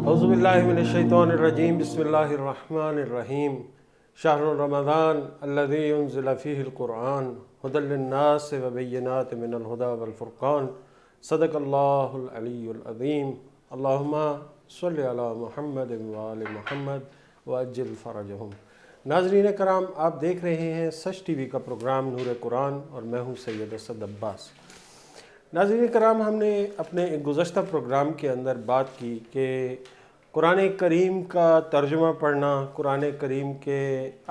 اعوذ باللہ من الشیطان الرجیم بسم اللہ الرحمن الرحیم شہر رمضان الذی انزل فیہ القرآن ھدی للناس وبینات من الھدی والفرقان صدق اللہ العلی العظیم اللہم صلی علی محمد وآل محمد وعجل فرجہم۔ ناظرین کرام، آپ دیکھ رہے ہیں سچ ٹی وی کا پروگرام نور قرآن اور میں ہوں سید اسد عباس۔ ناظرین کرام، ہم نے اپنے ایک گزشتہ پروگرام کے اندر بات کی کہ قرآن کریم کا ترجمہ پڑھنا، قرآن کریم کے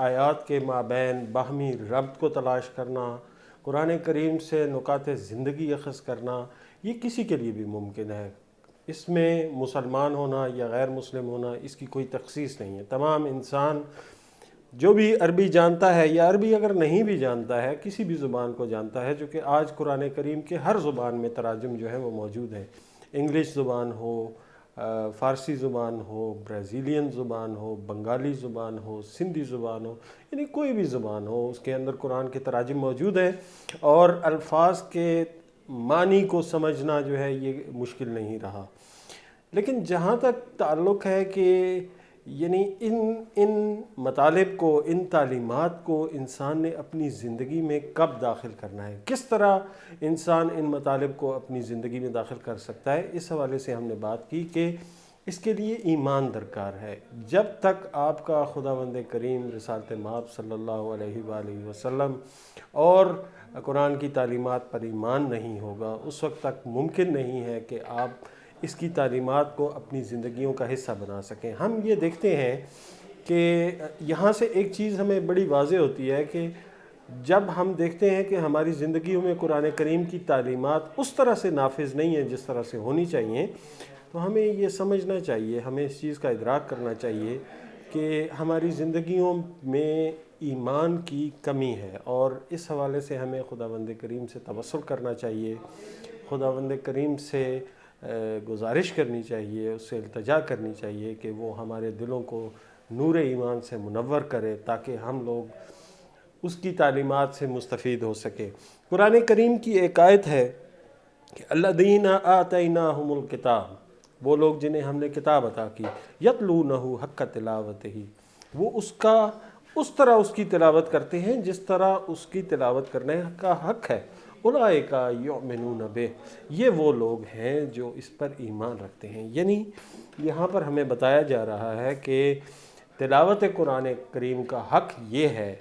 آیات کے مابین باہمی ربط کو تلاش کرنا، قرآن کریم سے نکات زندگی اخذ کرنا، یہ کسی کے لیے بھی ممکن ہے۔ اس میں مسلمان ہونا یا غیر مسلم ہونا اس کی کوئی تخصیص نہیں ہے۔ تمام انسان جو بھی عربی جانتا ہے یا عربی اگر نہیں بھی جانتا ہے، کسی بھی زبان کو جانتا ہے، جو کہ آج قرآن کریم کے ہر زبان میں تراجم جو ہیں وہ موجود ہیں۔ انگلش زبان ہو، فارسی زبان ہو، برازیلین زبان ہو، بنگالی زبان ہو، سندھی زبان ہو، یعنی کوئی بھی زبان ہو، اس کے اندر قرآن کے تراجم موجود ہیں، اور الفاظ کے معنی کو سمجھنا جو ہے یہ مشکل نہیں رہا۔ لیکن جہاں تک تعلق ہے کہ یعنی ان مطالب کو، ان تعلیمات کو انسان نے اپنی زندگی میں کب داخل کرنا ہے، کس طرح انسان ان مطالب کو اپنی زندگی میں داخل کر سکتا ہے، اس حوالے سے ہم نے بات کی کہ اس کے لیے ایمان درکار ہے۔ جب تک آپ کا خداوند کریم رسالت مآب صلی اللہ علیہ وآلہ وسلم اور قرآن کی تعلیمات پر ایمان نہیں ہوگا، اس وقت تک ممکن نہیں ہے کہ آپ اس کی تعلیمات کو اپنی زندگیوں کا حصہ بنا سکیں۔ ہم یہ دیکھتے ہیں کہ یہاں سے ایک چیز ہمیں بڑی واضح ہوتی ہے کہ جب ہم دیکھتے ہیں کہ ہماری زندگیوں میں قرآن کریم کی تعلیمات اس طرح سے نافذ نہیں ہیں جس طرح سے ہونی چاہیے، تو ہمیں یہ سمجھنا چاہیے، ہمیں اس چیز کا ادراک کرنا چاہیے کہ ہماری زندگیوں میں ایمان کی کمی ہے، اور اس حوالے سے ہمیں خداوند کریم سے توسل کرنا چاہیے، خداوند کریم سے گزارش کرنی چاہیے، اس سے التجا کرنی چاہیے کہ وہ ہمارے دلوں کو نور ایمان سے منور کرے تاکہ ہم لوگ اس کی تعلیمات سے مستفید ہو سکے۔ قرآن کریم کی ایک آیت ہے کہ الذین آتیناہم الکتاب، وہ لوگ جنہیں ہم نے کتاب عطا کی، یتلونہ حق تلاوتہ، وہ اس طرح اس کی تلاوت کرتے ہیں جس طرح اس کی تلاوت کرنے کا حق ہے۔ اولئک یؤمنون بہ، یہ وہ لوگ ہیں جو اس پر ایمان رکھتے ہیں۔ یعنی یہاں پر ہمیں بتایا جا رہا ہے کہ تلاوت قرآن کریم کا حق یہ ہے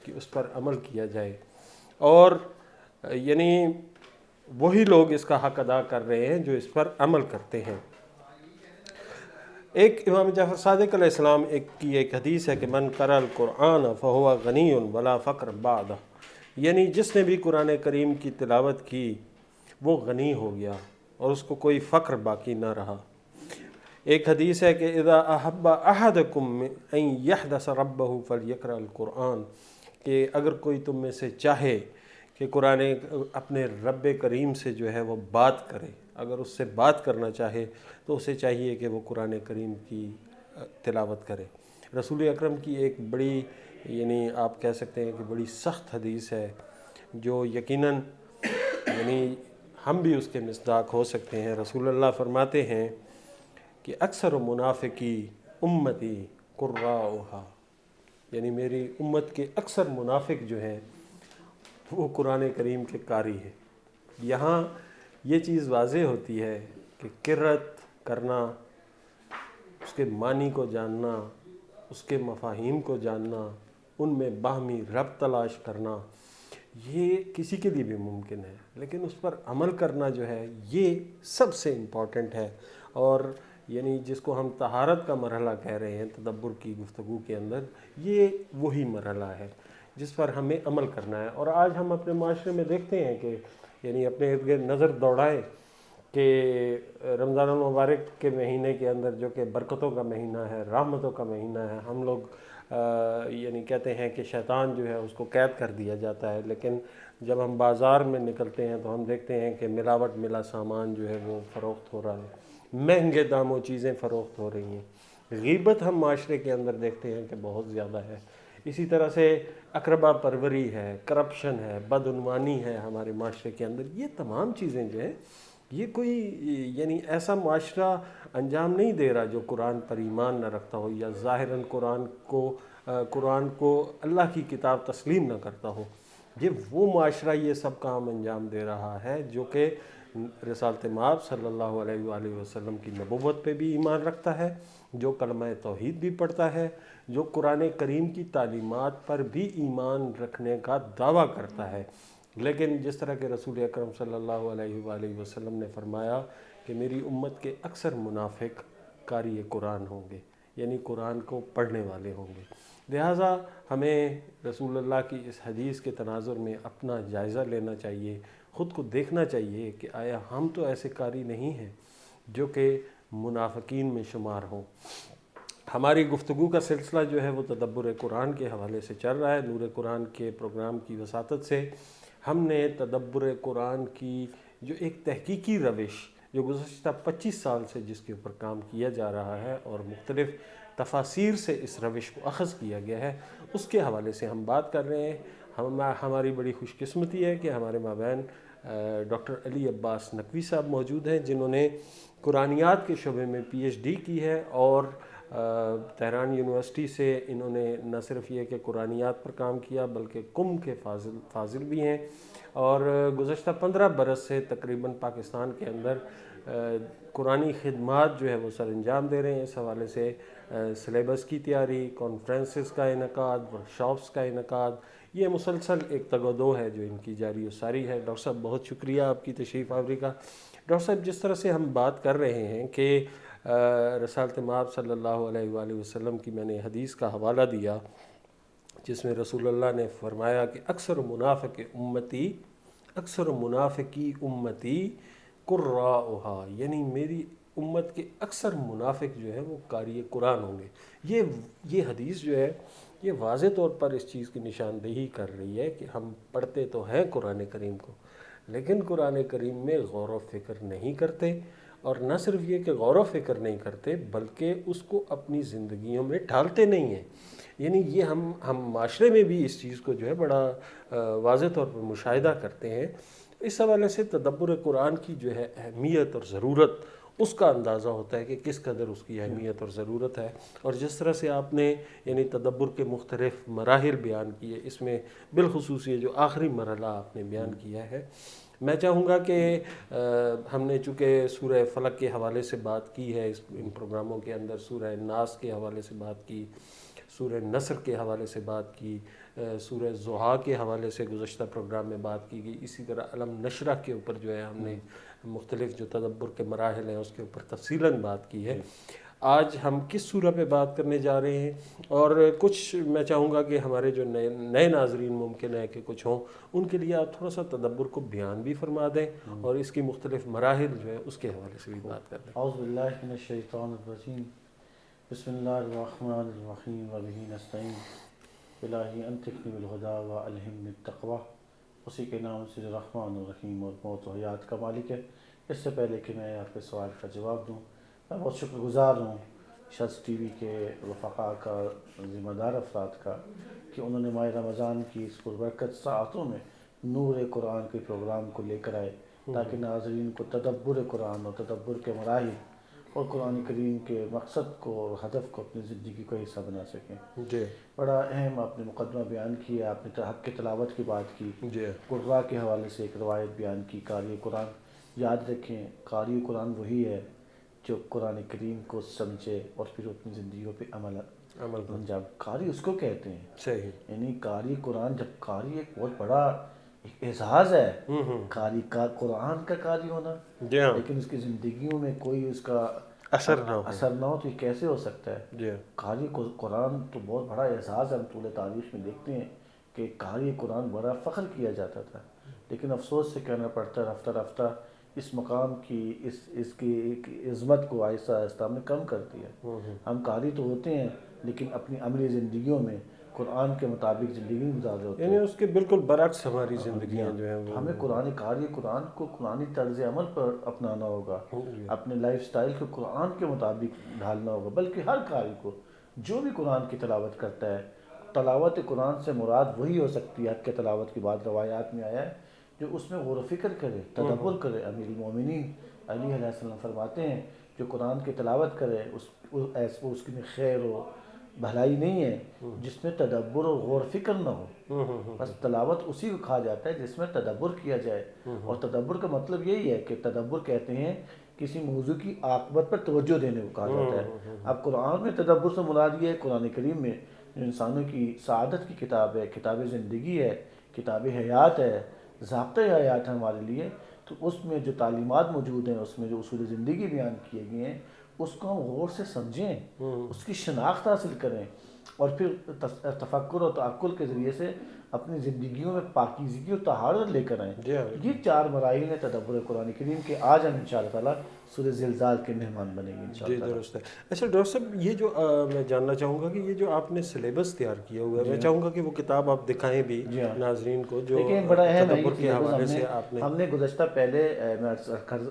کہ اس پر عمل کیا جائے، اور یعنی وہی لوگ اس کا حق ادا کر رہے ہیں جو اس پر عمل کرتے ہیں۔ ایک امام جعفر صادق علیہ السلام کی ایک حدیث ہے کہ من قرأ القرآن فہو غنی ولا فقر بعدہ، یعنی جس نے بھی قرآن کریم کی تلاوت کی وہ غنی ہو گیا اور اس کو کوئی فقر باقی نہ رہا۔ ایک حدیث ہے کہ اذا احب احدکم ان یحدث ربہ فلیقرأ القرآن، کہ اگر کوئی تم میں سے چاہے کہ قرآن اپنے رب کریم سے جو ہے وہ بات کرے، اگر اس سے بات کرنا چاہے تو اسے چاہیے کہ وہ قرآن کریم کی تلاوت کرے۔ رسول اکرم کی ایک بڑی، یعنی آپ کہہ سکتے ہیں کہ بڑی سخت حدیث ہے، جو یقیناً یعنی ہم بھی اس کے مصداق ہو سکتے ہیں۔ رسول اللہ فرماتے ہیں کہ اکثر منافقی امتی قراؤہا، یعنی میری امت کے اکثر منافق جو ہیں وہ قرآن کریم کے قاری ہیں۔ یہاں یہ چیز واضح ہوتی ہے کہ قرأت کرنا، اس کے معنی کو جاننا، اس کے مفاہیم کو جاننا، ان میں باہمی ربط تلاش کرنا، یہ کسی کے لیے بھی ممکن ہے، لیکن اس پر عمل کرنا جو ہے یہ سب سے امپورٹنٹ ہے، اور یعنی جس کو ہم طہارت کا مرحلہ کہہ رہے ہیں تدبر کی گفتگو کے اندر، یہ وہی مرحلہ ہے جس پر ہمیں عمل کرنا ہے۔ اور آج ہم اپنے معاشرے میں دیکھتے ہیں کہ یعنی اپنے ارد گرد نظر دوڑائیں کہ رمضان المبارک کے مہینے کے اندر، جو کہ برکتوں کا مہینہ ہے، رحمتوں کا مہینہ ہے، ہم لوگ یعنی کہتے ہیں کہ شیطان جو ہے اس کو قید کر دیا جاتا ہے، لیکن جب ہم بازار میں نکلتے ہیں تو ہم دیکھتے ہیں کہ ملاوٹ ملا سامان جو ہے وہ فروخت ہو رہا ہے، مہنگے داموں چیزیں فروخت ہو رہی ہیں، غیبت ہم معاشرے کے اندر دیکھتے ہیں کہ بہت زیادہ ہے، اسی طرح سے اقربا پروری ہے، کرپشن ہے، بدعنوانی ہے ہمارے معاشرے کے اندر۔ یہ تمام چیزیں جو ہیں یہ کوئی یعنی ایسا معاشرہ انجام نہیں دے رہا جو قرآن پر ایمان نہ رکھتا ہو یا ظاہراً قرآن کو اللہ کی کتاب تسلیم نہ کرتا ہو. یہ وہ معاشرہ یہ سب کام انجام دے رہا ہے جو کہ رسالت مآب صلی اللہ علیہ وآلہ وسلم کی نبوت پہ بھی ایمان رکھتا ہے، جو کلمہ توحید بھی پڑھتا ہے، جو قرآن کریم کی تعلیمات پر بھی ایمان رکھنے کا دعویٰ کرتا ہے. لیکن جس طرح کہ رسول اکرم صلی اللہ علیہ وآلہ وسلم نے فرمایا کہ میری امت کے اکثر منافق قاری قرآن ہوں گے، یعنی قرآن کو پڑھنے والے ہوں گے. لہٰذا ہمیں رسول اللہ کی اس حدیث کے تناظر میں اپنا جائزہ لینا چاہیے، خود کو دیکھنا چاہیے کہ آیا ہم تو ایسے قاری نہیں ہیں جو کہ منافقین میں شمار ہوں. ہماری گفتگو کا سلسلہ جو ہے وہ تدبر قرآن کے حوالے سے چل رہا ہے. نور قرآن کے پروگرام کی وساطت سے ہم نے تدبر قرآن کی جو ایک تحقیقی روش جو گزشتہ 25 سال سے جس کے اوپر کام کیا جا رہا ہے اور مختلف تفاسیر سے اس روش کو اخذ کیا گیا ہے، اس کے حوالے سے ہم بات کر رہے ہیں. ہماری بڑی خوش قسمتی ہے کہ ہمارے مابین ڈاکٹر علی عباس نقوی صاحب موجود ہیں، جنہوں نے قرآنیات کے شعبے میں پی ایچ ڈی کی ہے اور تہران یونیورسٹی سے انہوں نے نہ صرف یہ کہ قرآنیات پر کام کیا بلکہ قم کے فاضل بھی ہیں، اور گزشتہ 15 برس سے تقریباً پاکستان کے اندر قرآنی خدمات جو ہے وہ سر انجام دے رہے ہیں. اس حوالے سے سلیبس کی تیاری، کانفرنسز کا انعقاد، ورکشاپس کا انعقاد، یہ مسلسل ایک تگ و دو ہے جو ان کی جاری و ساری ہے. ڈاکٹر صاحب بہت شکریہ آپ کی تشریف آوری کا. ڈاکٹر صاحب جس طرح سے ہم بات کر رہے ہیں کہ رسالت مآب صلی اللہ علیہ وآلہ وسلم کی میں نے حدیث کا حوالہ دیا جس میں رسول اللہ نے فرمایا کہ اکثر منافقی امتی قراءھا، یعنی میری امت کے اکثر منافق جو ہے وہ قاری قرآن ہوں گے. یہ حدیث جو ہے یہ واضح طور پر اس چیز کی نشاندہی کر رہی ہے کہ ہم پڑھتے تو ہیں قرآن کریم کو، لیکن قرآن کریم میں غور و فکر نہیں کرتے، اور نہ صرف یہ کہ غور و فکر نہیں کرتے بلکہ اس کو اپنی زندگیوں میں ڈھالتے نہیں ہیں. یعنی یہ ہم معاشرے میں بھی اس چیز کو جو ہے بڑا واضح طور پر مشاہدہ کرتے ہیں. اس حوالے سے تدبر قرآن کی جو ہے اہمیت اور ضرورت اس کا اندازہ ہوتا ہے کہ کس قدر اس کی اہمیت اور ضرورت ہے. اور جس طرح سے آپ نے یعنی تدبر کے مختلف مراحل بیان کیے، اس میں بالخصوص یہ جو آخری مرحلہ آپ نے بیان کیا ہے، میں چاہوں گا کہ ہم نے چونکہ سورہ فلق کے حوالے سے بات کی ہے ان پروگراموں کے اندر، سورہ ناس کے حوالے سے بات کی، سورہ نصر کے حوالے سے بات کی، سورہ ضحیٰ کے حوالے سے گزشتہ پروگرام میں بات کی گئی، اسی طرح علم نشرہ کے اوپر جو ہے ہم نے مختلف جو تدبر کے مراحل ہیں اس کے اوپر تفصیلاً بات کی ہے. آج ہم کس سورہ پہ بات کرنے جا رہے ہیں، اور کچھ میں چاہوں گا کہ ہمارے جو نئے ناظرین ممکن ہے کہ کچھ ہوں، ان کے لیے آپ تھوڑا سا تدبر کو بیان بھی فرما دیں اور اس کی مختلف مراحل جو ہے اس کے حوالے سے بھی بات کر دیں. اعوذ باللہ من الشیطان الرجیم، بسم اللہ الرحمن الرحیم، وبہ نستعین، الہی انطقنی بالہدی والہمنی التقوی. اسی کے نام سے الرحمن الرحیم اور موت و حیات کا مالک ہے. اس سے پہلے کہ میں آپ کے سوال کا جواب دوں، میں بہت شکر گزار ہوں شاذ ٹی وی کے رفقاء کا، ذمہ دار افراد کا، کہ انہوں نے ماہ رمضان کی اس پربرکت ساعتوں میں نور قرآن کے پروگرام کو لے کر آئے تاکہ ناظرین کو تدبر قرآن اور تدبر کے مراحل اور قرآن کریم کے مقصد کو اور ہدف کو اپنی زندگی کا حصہ بنا سکیں. جی بڑا اہم آپ نے مقدمہ بیان کیا، آپ نے حق کی تلاوت کی بات کی، جی قرآن کے حوالے سے ایک روایت بیان کی. قاری قرآن، یاد رکھیں قاری قرآن وہی ہے جو قرآن کریم کو سمجھے اور پھر اپنی زندگیوں پہ عمل انجام. قاری اس کو کہتے ہیں. صحیح. یعنی قاری قرآن، جب قاری ایک بہت بڑا اعزاز ہے قاری کا، قرآن کا قاری ہونا، لیکن اس کی زندگیوں میں کوئی اس کا اثر نہ ہو تو یہ کیسے ہو سکتا ہے؟ قاری قرآن تو بہت بڑا اعزاز ہے. ہم طول تاریخ میں دیکھتے ہیں کہ قاری قرآن بڑا فخر کیا جاتا تھا، لیکن افسوس سے کہنا پڑتا ہے رفتہ رفتہ اس مقام کی اس کی عظمت کو آہستہ آہستہ ہم نے کم کر دیا. ہم قاری تو ہوتے ہیں لیکن اپنی عملی زندگیوں میں قرآن کے مطابق زندگی گزار رہے ہوتے ہیں. یعنی اس کے بالکل برعکس ہماری زندگیاں جو ہیں وہ ہمیں قاری قرآن کو قرآنی طرز عمل پر اپنانا ہوگا، اپنے لائف سٹائل کو قرآن کے مطابق ڈھالنا ہوگا. بلکہ ہر قاری کو جو بھی قرآن کی تلاوت کرتا ہے، تلاوت قرآن سے مراد وہی ہو سکتی ہے. حق کے تلاوت کی بات روایات میں آیا ہے جو اس میں غور و فکر کرے، تدبر کرے. امیر المومنین علی علیہ السلام فرماتے ہیں جو قرآن کی تلاوت کرے اس کی میں خیر و بھلائی نہیں ہے جس میں تدبر اور غور و فکر نہ ہو. بس تلاوت اسی کو کہا جاتا ہے جس میں تدبر کیا جائے. اور تدبر کا مطلب یہی ہے کہ تدبر کہتے ہیں کسی موضوع کی عاقبت پر توجہ دینے کو کہا جاتا ہے. اب قرآن میں تدبر سے مراد یہ ہے قرآن کریم میں جو انسانوں کی سعادت کی کتاب ہے، کتاب زندگی ہے، کتاب حیات ہے، ضابطۂ حیات ہے ہمارے لیے. تو اس میں جو تعلیمات موجود ہیں، اس میں جو اصول زندگی بیان کیے گئے ہیں، اس کو ہم غور سے سمجھیں، اس کی شناخت حاصل کریں اور پھر تفکر اور تعقل کے ذریعے سے اپنی زندگیوں میں پاکیزگی اور طہارت لے کر آئیں. یہ 4 مراحل ہیں تدبر قرآن کریم کے. آج ہم انشاءاللہ تعالیٰ سورہ زلزال کے مہمان بنیں گے انشاءاللہ تعالیٰ. درست ہے. اچھا ڈاکٹر صاحب یہ جو میں جاننا چاہوں گا کہ یہ جو آپ نے سلیبس تیار کیا ہوا ہے، میں چاہوں گا کہ وہ کتاب آپ دکھائیں بھی ناظرین کو جو بڑا اہم ہے. تدبر کے حوالے سے آپ نے ہم نے گزشتہ پہلے میں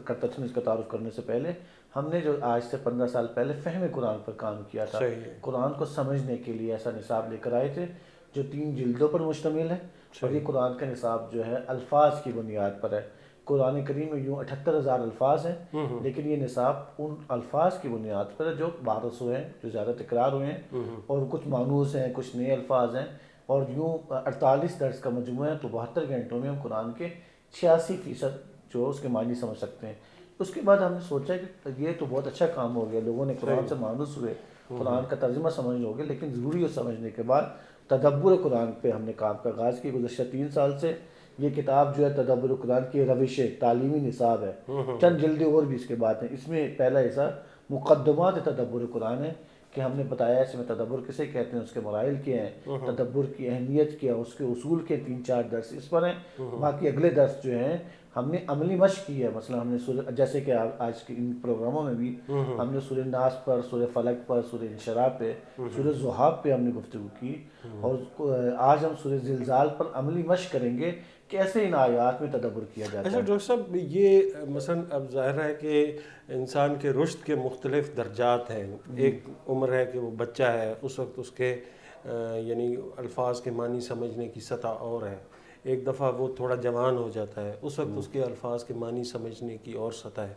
کرتا تھا اس کا تعارف کرنے سے پہلے ہم نے جو آج سے 15 سال پہلے فہم قرآن پر کام کیا تھا. قرآن کو سمجھنے کے لیے ایسا نصاب لے کر آئے تھے جو 3 جلدوں پر مشتمل ہے. اور یہ قرآن کا نصاب جو ہے الفاظ کی بنیاد پر ہے. قرآن کریم میں یوں 78,000 الفاظ ہیں، لیکن یہ نصاب ان الفاظ کی بنیاد پر ہے جو 1200 ہیں، جو زیادہ تکرار ہوئے ہیں، اور کچھ مانوس ہیں، کچھ نئے الفاظ ہیں. اور یوں 48 درس کا مجموعہ ہے، تو 72 گھنٹوں میں ہم قرآن کے 86% جو اس کے معنی سمجھ سکتے ہیں. اس کے بعد ہم نے سوچا کہ یہ تو بہت اچھا کام ہو گیا، لوگوں نے قرآن سے مانوس ہوئے، قرآن کا ترجمہ سمجھ ہو گیا، لیکن ضروری ہے سمجھنے کے بعد تدبر قرآن پہ ہم نے کام کا آغاز کیا. گزشتہ 3 سال سے یہ کتاب جو ہے تدبر قرآن کی روش تعلیمی نصاب ہے. چند جلدیں اور بھی اس کے بعد ہیں. اس میں پہلا حصہ مقدمات تدبر قرآن ہے کہ ہم نے بتایا اس میں تدبر کسے کہتے ہیں، اس کے مراحل کیا ہیں، تدبر کی اہمیت کیا، اس کے اصول کے 3-4 درس اس پر ہیں. باقی اگلے درس جو ہیں ہم نے عملی مشق کی ہے. مثلا ہم نے جیسے کہ آج کے ان پروگراموں میں بھی ہم نے سورہ ناس پر، سورہ فلق پر، سورہ انشراح پہ، سورہ زحاف پہ ہم نے گفتگو کی. اور آج ہم سورہ زلزال پر عملی مشق کریں گے کیسے ان آیات میں تدبر کیا جاتا ہے. اچھا ڈاکٹر صاحب یہ مثلا اب ظاہر ہے کہ انسان کے رشد کے مختلف درجات ہیں. ایک عمر ہے کہ وہ بچہ ہے، اس وقت اس کے یعنی الفاظ کے معنی سمجھنے کی سطح اور ہے. ایک دفعہ وہ تھوڑا جوان ہو جاتا ہے، اس وقت اس کے الفاظ کے معنی سمجھنے کی اور سطح ہے.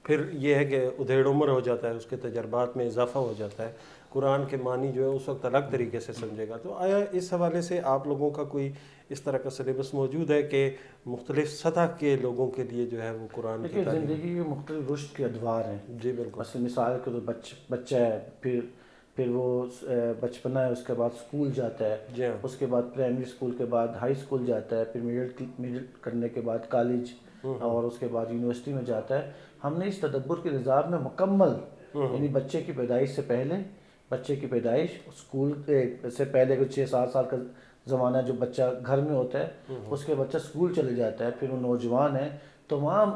پھر یہ ہے کہ ادھیڑ عمر ہو جاتا ہے، اس کے تجربات میں اضافہ ہو جاتا ہے، قرآن کے معنی جو ہے اس وقت الگ طریقے سے سمجھے گا. تو آیا اس حوالے سے آپ لوگوں کا کوئی اس طرح کا سلیبس موجود ہے کہ مختلف سطح کے لوگوں کے لیے جو ہے وہ قرآن کی تعلیم؟ زندگی کے مختلف رشد کے ادوار ہیں. جی بالکل. مثال کے تو بچہ ہے، پھر وہ بچپنا ہے، اس کے بعد اسکول جاتا ہے، اس کے بعد پرائمری اسکول کے بعد ہائی اسکول جاتا ہے، پھر میڈل کرنے کے بعد کالج، اور اس کے بعد یونیورسٹی میں جاتا ہے. ہم نے اس تدبر کے نظام میں مکمل یعنی بچے کی پیدائش سے پہلے، بچے کی پیدائش اسکول سے پہلے کچھ 6-7 سال کا زمانہ جو بچہ گھر میں ہوتا ہے، اس کے بچہ اسکول چلے جاتا ہے، پھر وہ نوجوان ہے، تمام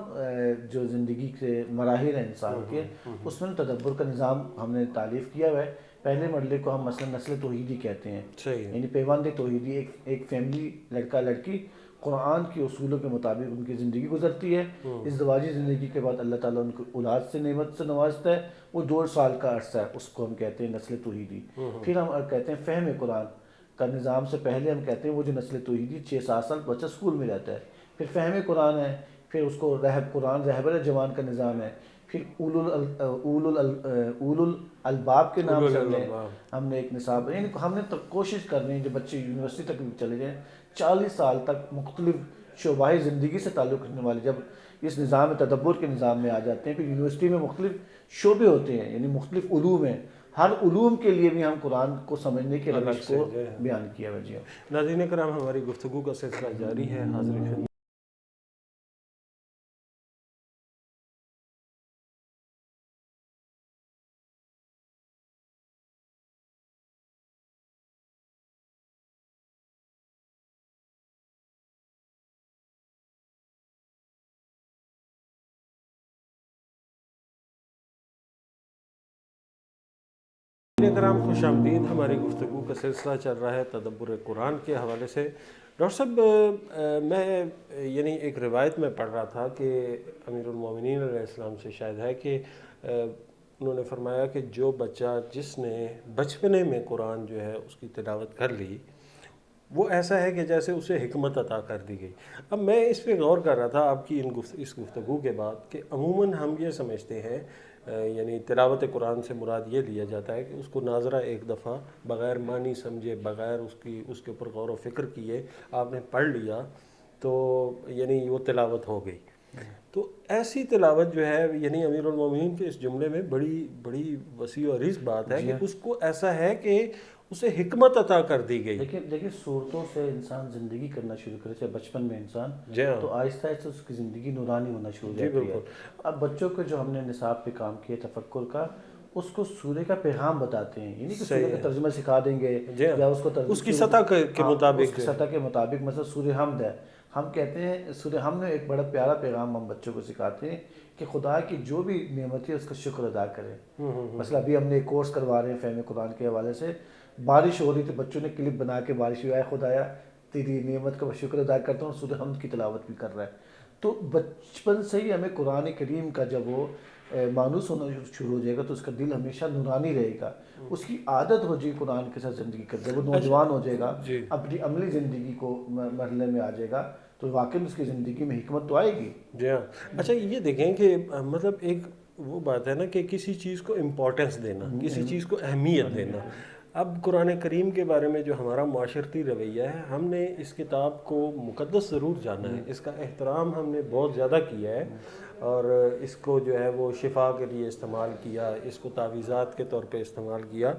جو زندگی کے مراحل ہیں انسان کے، اس میں تدبر کا نظام ہم نے تعریف کیا ہوا ہے. پہلے مرحلے کو ہم مثلا نسل توحیدی کہتے ہیں، یعنی پیوند توحیدی. ایک فیملی، لڑکا لڑکی قرآن کے اصولوں کے مطابق ان کی زندگی گزرتی ہے. ازدواجی زندگی کے بعد اللہ تعالیٰ ان کو اولاد سے نعمت سے نوازتا ہے. وہ 1.5 سال کا عرصہ ہے، اس کو ہم کہتے ہیں نسل توحیدی. پھر ہم کہتے ہیں فہم قرآن کا نظام سے پہلے ہم کہتے ہیں وہ جو نسل توحیدی 6-7 سال بچہ اسکول میں جاتا ہے. پھر فہم قرآن ہے، پھر اس کو قرآن رہبر جوان کا نظام ہے. پھر اول الالباب کے نام سے ہم نے ایک نصاب، یعنی ہم نے کوشش کرنی ہے جو بچے یونیورسٹی تک چلے جائیں 40 سال تک مختلف شعبۂ زندگی سے تعلق رکھنے والے جب اس نظام تدبر کے نظام میں آ جاتے ہیں. پھر یونیورسٹی میں مختلف شعبے ہوتے ہیں، یعنی مختلف علوم ہیں. ہر علوم کے لیے بھی ہم قرآن کو سمجھنے کے روش کو بیان کیا ہے. جی ناظرین کرام، ہماری گفتگو کا سلسلہ جاری ہے. حاضرین کرام، خوش آمدید. ہماری گفتگو کا سلسلہ چل رہا ہے تدبر قرآن کے حوالے سے. ڈاکٹر صاحب میں یعنی ایک روایت میں پڑھ رہا تھا کہ امیر المومنین علیہ السلام سے شاید ہے کہ انہوں نے فرمایا کہ جو بچہ جس نے بچپنے میں قرآن جو ہے اس کی تلاوت کر لی، وہ ایسا ہے کہ جیسے اسے حکمت عطا کر دی گئی۔ اب میں اس پہ غور کر رہا تھا آپ کی اس گفتگو کے بعد کہ عموماً ہم یہ سمجھتے ہیں یعنی تلاوت قرآن سے مراد یہ لیا جاتا ہے کہ اس کو ناظرہ ایک دفعہ بغیر معنی سمجھے، بغیر اس کے اوپر غور و فکر کیے آپ نے پڑھ لیا تو یعنی وہ تلاوت ہو گئی۔ تو ایسی تلاوت جو ہے یعنی امیر المومنین کے اس جملے میں بڑی وسیع و عریض بات ہے کہ اس کو ایسا ہے کہ اسے حکمت عطا کر دی گئی۔ دیکھیں صورتوں سے انسان زندگی کرنا شروع کرے، چاہے بچپن میں انسان تو آہستہ آہستہ اس کی زندگی نورانی ہونا شروع ہو جاتی ہے۔ اب بچوں کو جو ہم نے نصاب پہ کام کیا تفکر کا، اس کو سورہ کا پیغام بتاتے ہیں، یعنی کہ سورہ کا ترجمہ سکھا دیں گے یا اس کی سطح کے مطابق مثلا سورہ حمد ہے، ہم کہتے ہیں سورہ حمد میں ایک بڑا پیارا پیغام ہم بچوں کو سکھاتے ہیں کہ خدا کی جو بھی نعمت ہے اس کا شکر ادا کریں۔ مثلا ابھی ہم نے ایک کورس کروا رہے ہیں فہم قرآن کے حوالے سے، بارش ہو رہی تھی، بچوں نے کلپ بنا کے بارش ہوئی، اے خدایا تیری نعمت کا شکر ادا کرتا ہوں، سورہ حمد کی تلاوت بھی کر رہا ہے۔ تو بچپن سے ہی ہمیں قرآن کریم کا جب وہ مانوس ہونا شروع ہو جائے گا تو اس کا دل ہمیشہ نورانی رہے گا، اس کی عادت ہو جائے قرآن کے ساتھ زندگی کرتے، وہ نوجوان ہو جائے گا، اپنی عملی زندگی کو مرحلے میں آ جائے گا تو واقعی اس کی زندگی میں حکمت تو آئے گی۔ جی ہاں، اچھا یہ دیکھیں کہ مطلب ایک وہ بات ہے نا کہ کسی چیز کو امپورٹنس دینا، کسی چیز کو اہمیت دینا۔ اب قرآن کریم کے بارے میں جو ہمارا معاشرتی رویہ ہے، ہم نے اس کتاب کو مقدس ضرور جانا ہے، اس کا احترام ہم نے بہت زیادہ کیا ہے اور اس کو جو ہے وہ شفا کے لیے استعمال کیا، اس کو تعویذات کے طور پہ استعمال کیا،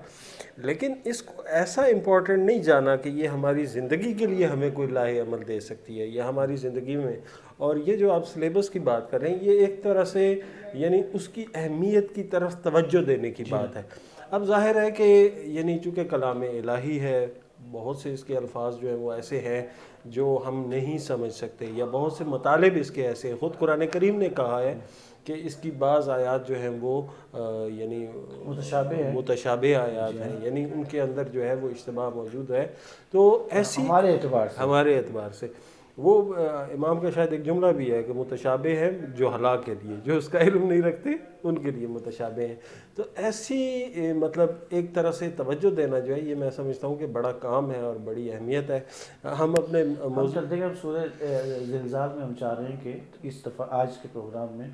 لیکن اس کو ایسا امپورٹنٹ نہیں جانا کہ یہ ہماری زندگی کے لیے ہمیں کوئی لاہ عمل دے سکتی ہے یا ہماری زندگی میں۔ اور یہ جو آپ سلیبس کی بات کر رہے ہیں، یہ ایک طرح سے یعنی اس کی اہمیت کی طرف توجہ دینے کی بات ہے۔ اب ظاہر ہے کہ یعنی چونکہ کلام الہی ہے، بہت سے اس کے الفاظ جو ہیں وہ ایسے ہیں جو ہم نہیں سمجھ سکتے، یا بہت سے مطالب اس کے ایسے ہیں۔ خود قرآن کریم نے کہا ہے کہ اس کی بعض آیات جو ہیں وہ یعنی متشابہ آیات ہیں، یعنی ان کے اندر جو ہے وہ اشتباہ موجود ہے۔ تو ایسی ہمارے اعتبار سے وہ امام کا شاید ایک جملہ بھی ہے کہ متشابہ ہیں جو ہلاک کے لیے، جو اس کا علم نہیں رکھتے ان کے لیے متشابہ ہیں۔ تو ایسی مطلب ایک طرح سے توجہ دینا جو ہے یہ میں سمجھتا ہوں کہ بڑا کام ہے اور بڑی اہمیت ہے۔ ہم اپنے چلتے ہیں، ہم سورہ زلزال میں ہم چاہ رہے ہیں کہ اس دفعہ آج کے پروگرام میں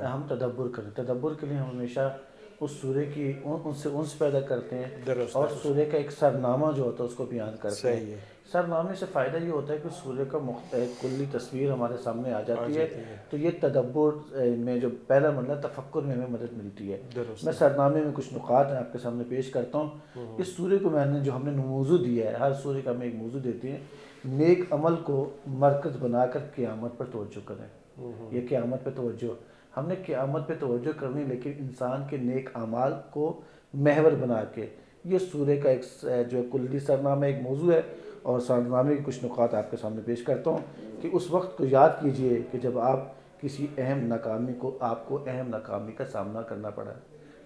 ہم تدبر کریں۔ تدبر کے لیے ہم ہمیشہ اس سورہ کی ان سے انس پیدا کرتے ہیں اور سورہ کا ایک سرنامہ جو ہوتا ہے اس کو بیان کرتے ہیں۔ سرنامے سے فائدہ یہ ہوتا ہے کہ سورہ کا کلی تصویر ہمارے سامنے آ جاتی ہے، تو یہ تدبر میں جو پہلا مرحلہ تفکر میں ہمیں مدد ملتی ہے۔ میں سرنامے میں کچھ نکات ہیں آپ کے سامنے پیش کرتا ہوں۔ اس سورہ کو میں نے جو ہم نے موضوع دیا ہے، ہر سورہ کا ہمیں ایک موضوع دیتے ہیں، نیک عمل کو مرکز بنا کر قیامت پر توجہ کریں۔ یہ قیامت پہ توجہ، ہم نے قیامت پہ توجہ کرنی لیکن انسان کے نیک اعمال کو محور بنا کے، یہ سورہ کا ایک جو کلی سرنامہ ایک موضوع ہے، اور سرنامے کی کچھ نکات آپ کے سامنے پیش کرتا ہوں کہ اس وقت کو یاد کیجئے کہ جب آپ کسی آپ کو اہم ناکامی کا سامنا کرنا پڑا ہے،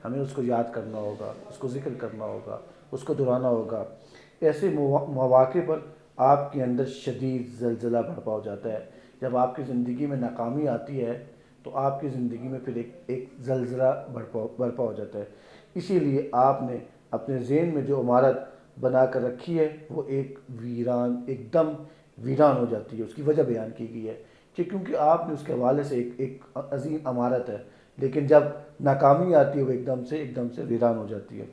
ہمیں اس کو یاد کرنا ہوگا، اس کو ذکر کرنا ہوگا، اس کو دہرانا ہوگا۔ ایسے مواقع پر آپ کے اندر شدید زلزلہ برپا ہو جاتا ہے۔ جب آپ کی زندگی میں ناکامی آتی ہے تو آپ کی زندگی میں پھر ایک زلزلہ برپا ہو جاتا ہے۔ اسی لیے آپ نے اپنے ذہن میں جو عمارت بنا کر رکھی ہے وہ ایک دم ویران ہو جاتی ہے۔ اس کی وجہ بیان کی گئی ہے کہ کیونکہ آپ نے اس کے حوالے سے ایک عظیم عمارت ہے، لیکن جب ناکامی آتی ہے وہ ایک دم سے ویران ہو جاتی ہے۔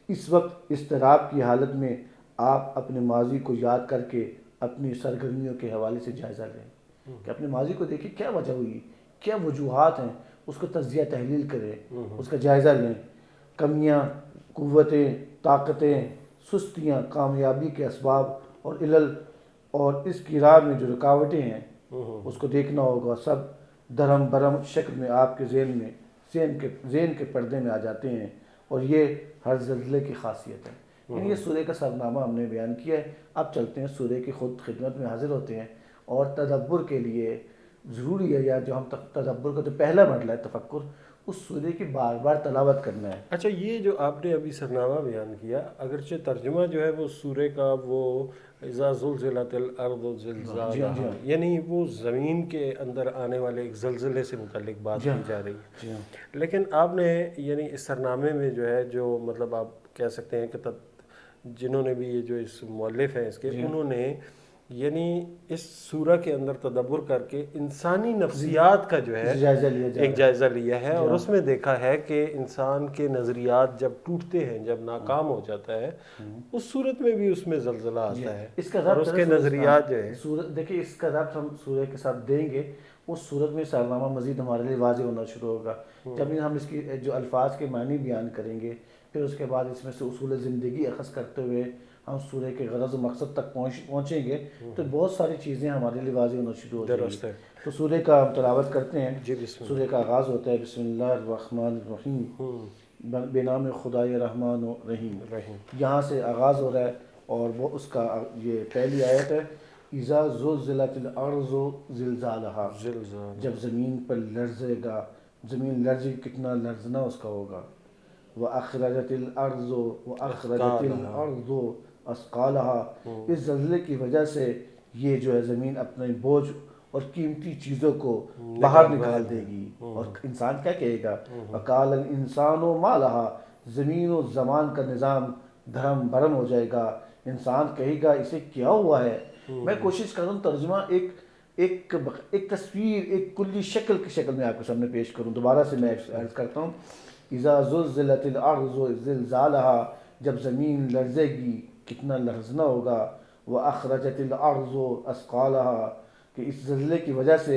اس وقت اضطراب کی حالت میں آپ اپنے ماضی کو یاد کر کے اپنی سرگرمیوں کے حوالے سے جائزہ لیں کہ اپنے ماضی کو دیکھیں کیا وجہ ہوئی، کیا وجوہات ہیں، اس کو تجزیہ تحلیل کریں، اس کا جائزہ لیں۔ کمیاں، قوتیں، طاقتیں، سستیاں، کامیابی کے اسباب اور علل اور اس کی راہ میں جو رکاوٹیں ہیں اس کو دیکھنا ہوگا۔ سب درہم برہم شکل میں آپ کے ذہن کے پردے میں آ جاتے ہیں، اور یہ ہر زلزلے کی خاصیت ہے۔ یعنی یہ سورہ کا سرنامہ ہم نے بیان کیا ہے۔ اب چلتے ہیں سورہ کی خود خدمت میں حاضر ہوتے ہیں، اور تدبر کے لیے ضروری ہے، یا جو ہم تدبر کا جو پہلا مرحلہ ہے تفکر، اس سورہ کی بار بار تلاوت کرنا ہے۔ اچھا، یہ جو آپ نے ابھی سرنامہ بیان کیا، اگرچہ ترجمہ جو ہے وہ سورہ کا وہ اذا زلزلت الارض زلزالہا، یعنی وہ زمین کے اندر آنے والے ایک زلزلے سے متعلق بات کی جا رہی ہے، لیکن آپ نے یعنی اس سرنامے میں جو ہے جو مطلب آپ کہہ سکتے ہیں کہ جنہوں نے بھی یہ جو اس مؤلف ہیں اس کے انہوں نے یعنی اس سورہ کے اندر تدبر کر کے انسانی نفسیات کا جو ہے ایک جائزہ لیا ہے، اور اس میں دیکھا ہے کہ انسان کے نظریات جب ٹوٹتے ہیں، جب ناکام ہو جاتا ہے، اس صورت میں بھی اس میں زلزلہ آتا ہے، اس کا اور اس کے نظریات جو ہے دیکھیں اس کا ربط ہم سورہ کے ساتھ دیں گے، اس صورت میں سالنامہ مزید ہمارے لیے واضح ہونا شروع ہوگا جب ہم اس کی جو الفاظ کے معنی بیان کریں گے، پھر اس کے بعد اس میں سے اصول زندگی اخذ کرتے ہوئے ہم سورہ کے غرض و مقصد تک پہنچیں گے تو بہت ساری چیزیں ہمارے لیے واضح ہونا شروع ہو جائیں گی۔ تو سورہ کا ہم تلاوت کرتے ہیں۔ سورہ کا آغاز ہوتا ہے بسم اللہ الرحمن الرحیم، بے نام خدائے رحمان و رحیم، یہاں سے آغاز ہو رہا ہے، اور وہ اس کا یہ پہلی آیت ہے اذا زلزلت الارض زلزالہا، جب زمین پر لرزے گا، زمین لرزی کتنا لرزنا اس کا ہوگا، وَأَخْرَجَتِ الْأَرْضُ وَأَخْرَجَتِ الْأَرْضُ أَثْقَالَهَا، اس زلزلے کی وجہ سے یہ جو ہے زمین اپنے بوجھ اور قیمتی چیزوں کو باہر نکال دے گی، اور انسان کیا کہے گا، وَقَالَ الْإِنسَانُ مَا لَهَا، زمین و زمان کا نظام دھرم برم ہو جائے گا، انسان کہے گا اسے کیا ہوا ہے۔ میں کوشش کروں ترجمہ ایک تصویر، ایک کلی شکل کی شکل میں آپ کے سامنے پیش کروں۔ دوبارہ سے میں عرض کرتا ہوں، اذا زلزلت الارض زلزالہا، جب زمین لرزے گی کتنا لرزنا ہوگا، واخرجت الارض اثقالہا، کہ اس زلزلے کی وجہ سے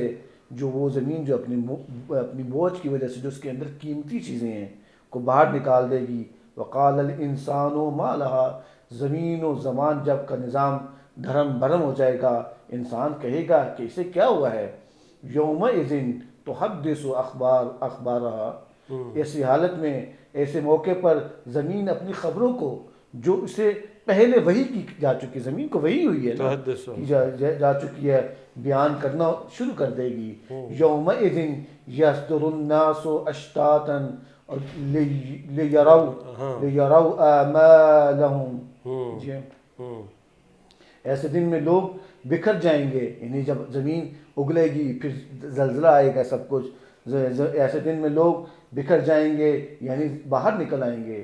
جو وہ زمین جو اپنی بوجھ کی وجہ سے جو اس کے اندر قیمتی چیزیں ہیں کو باہر نکال دے گی، وقال الانسان ما لہا، زمین و زمان جب کا نظام دھرم برم ہو جائے گا، انسان کہے گا کہ اسے کیا ہوا ہے، یومئذ تحدث اخبارہا، ایسی حالت میں، ایسے موقع پر زمین اپنی خبروں کو جو اسے پہلے وحی کی جا چکی، زمین کو وحی ہوئی ہے نا، جا چکی ہے، بیان کرنا شروع کر دے گی۔ یومئذ یصدر الناس اشتاتا لیروا اعمالہم، ایسے دن میں لوگ بکھر جائیں گے، یعنی جب زمین اگلے گی پھر زلزلہ آئے گا سب کچھ، ایسے دن میں لوگ بکھر جائیں گے یعنی باہر نکل آئیں گے،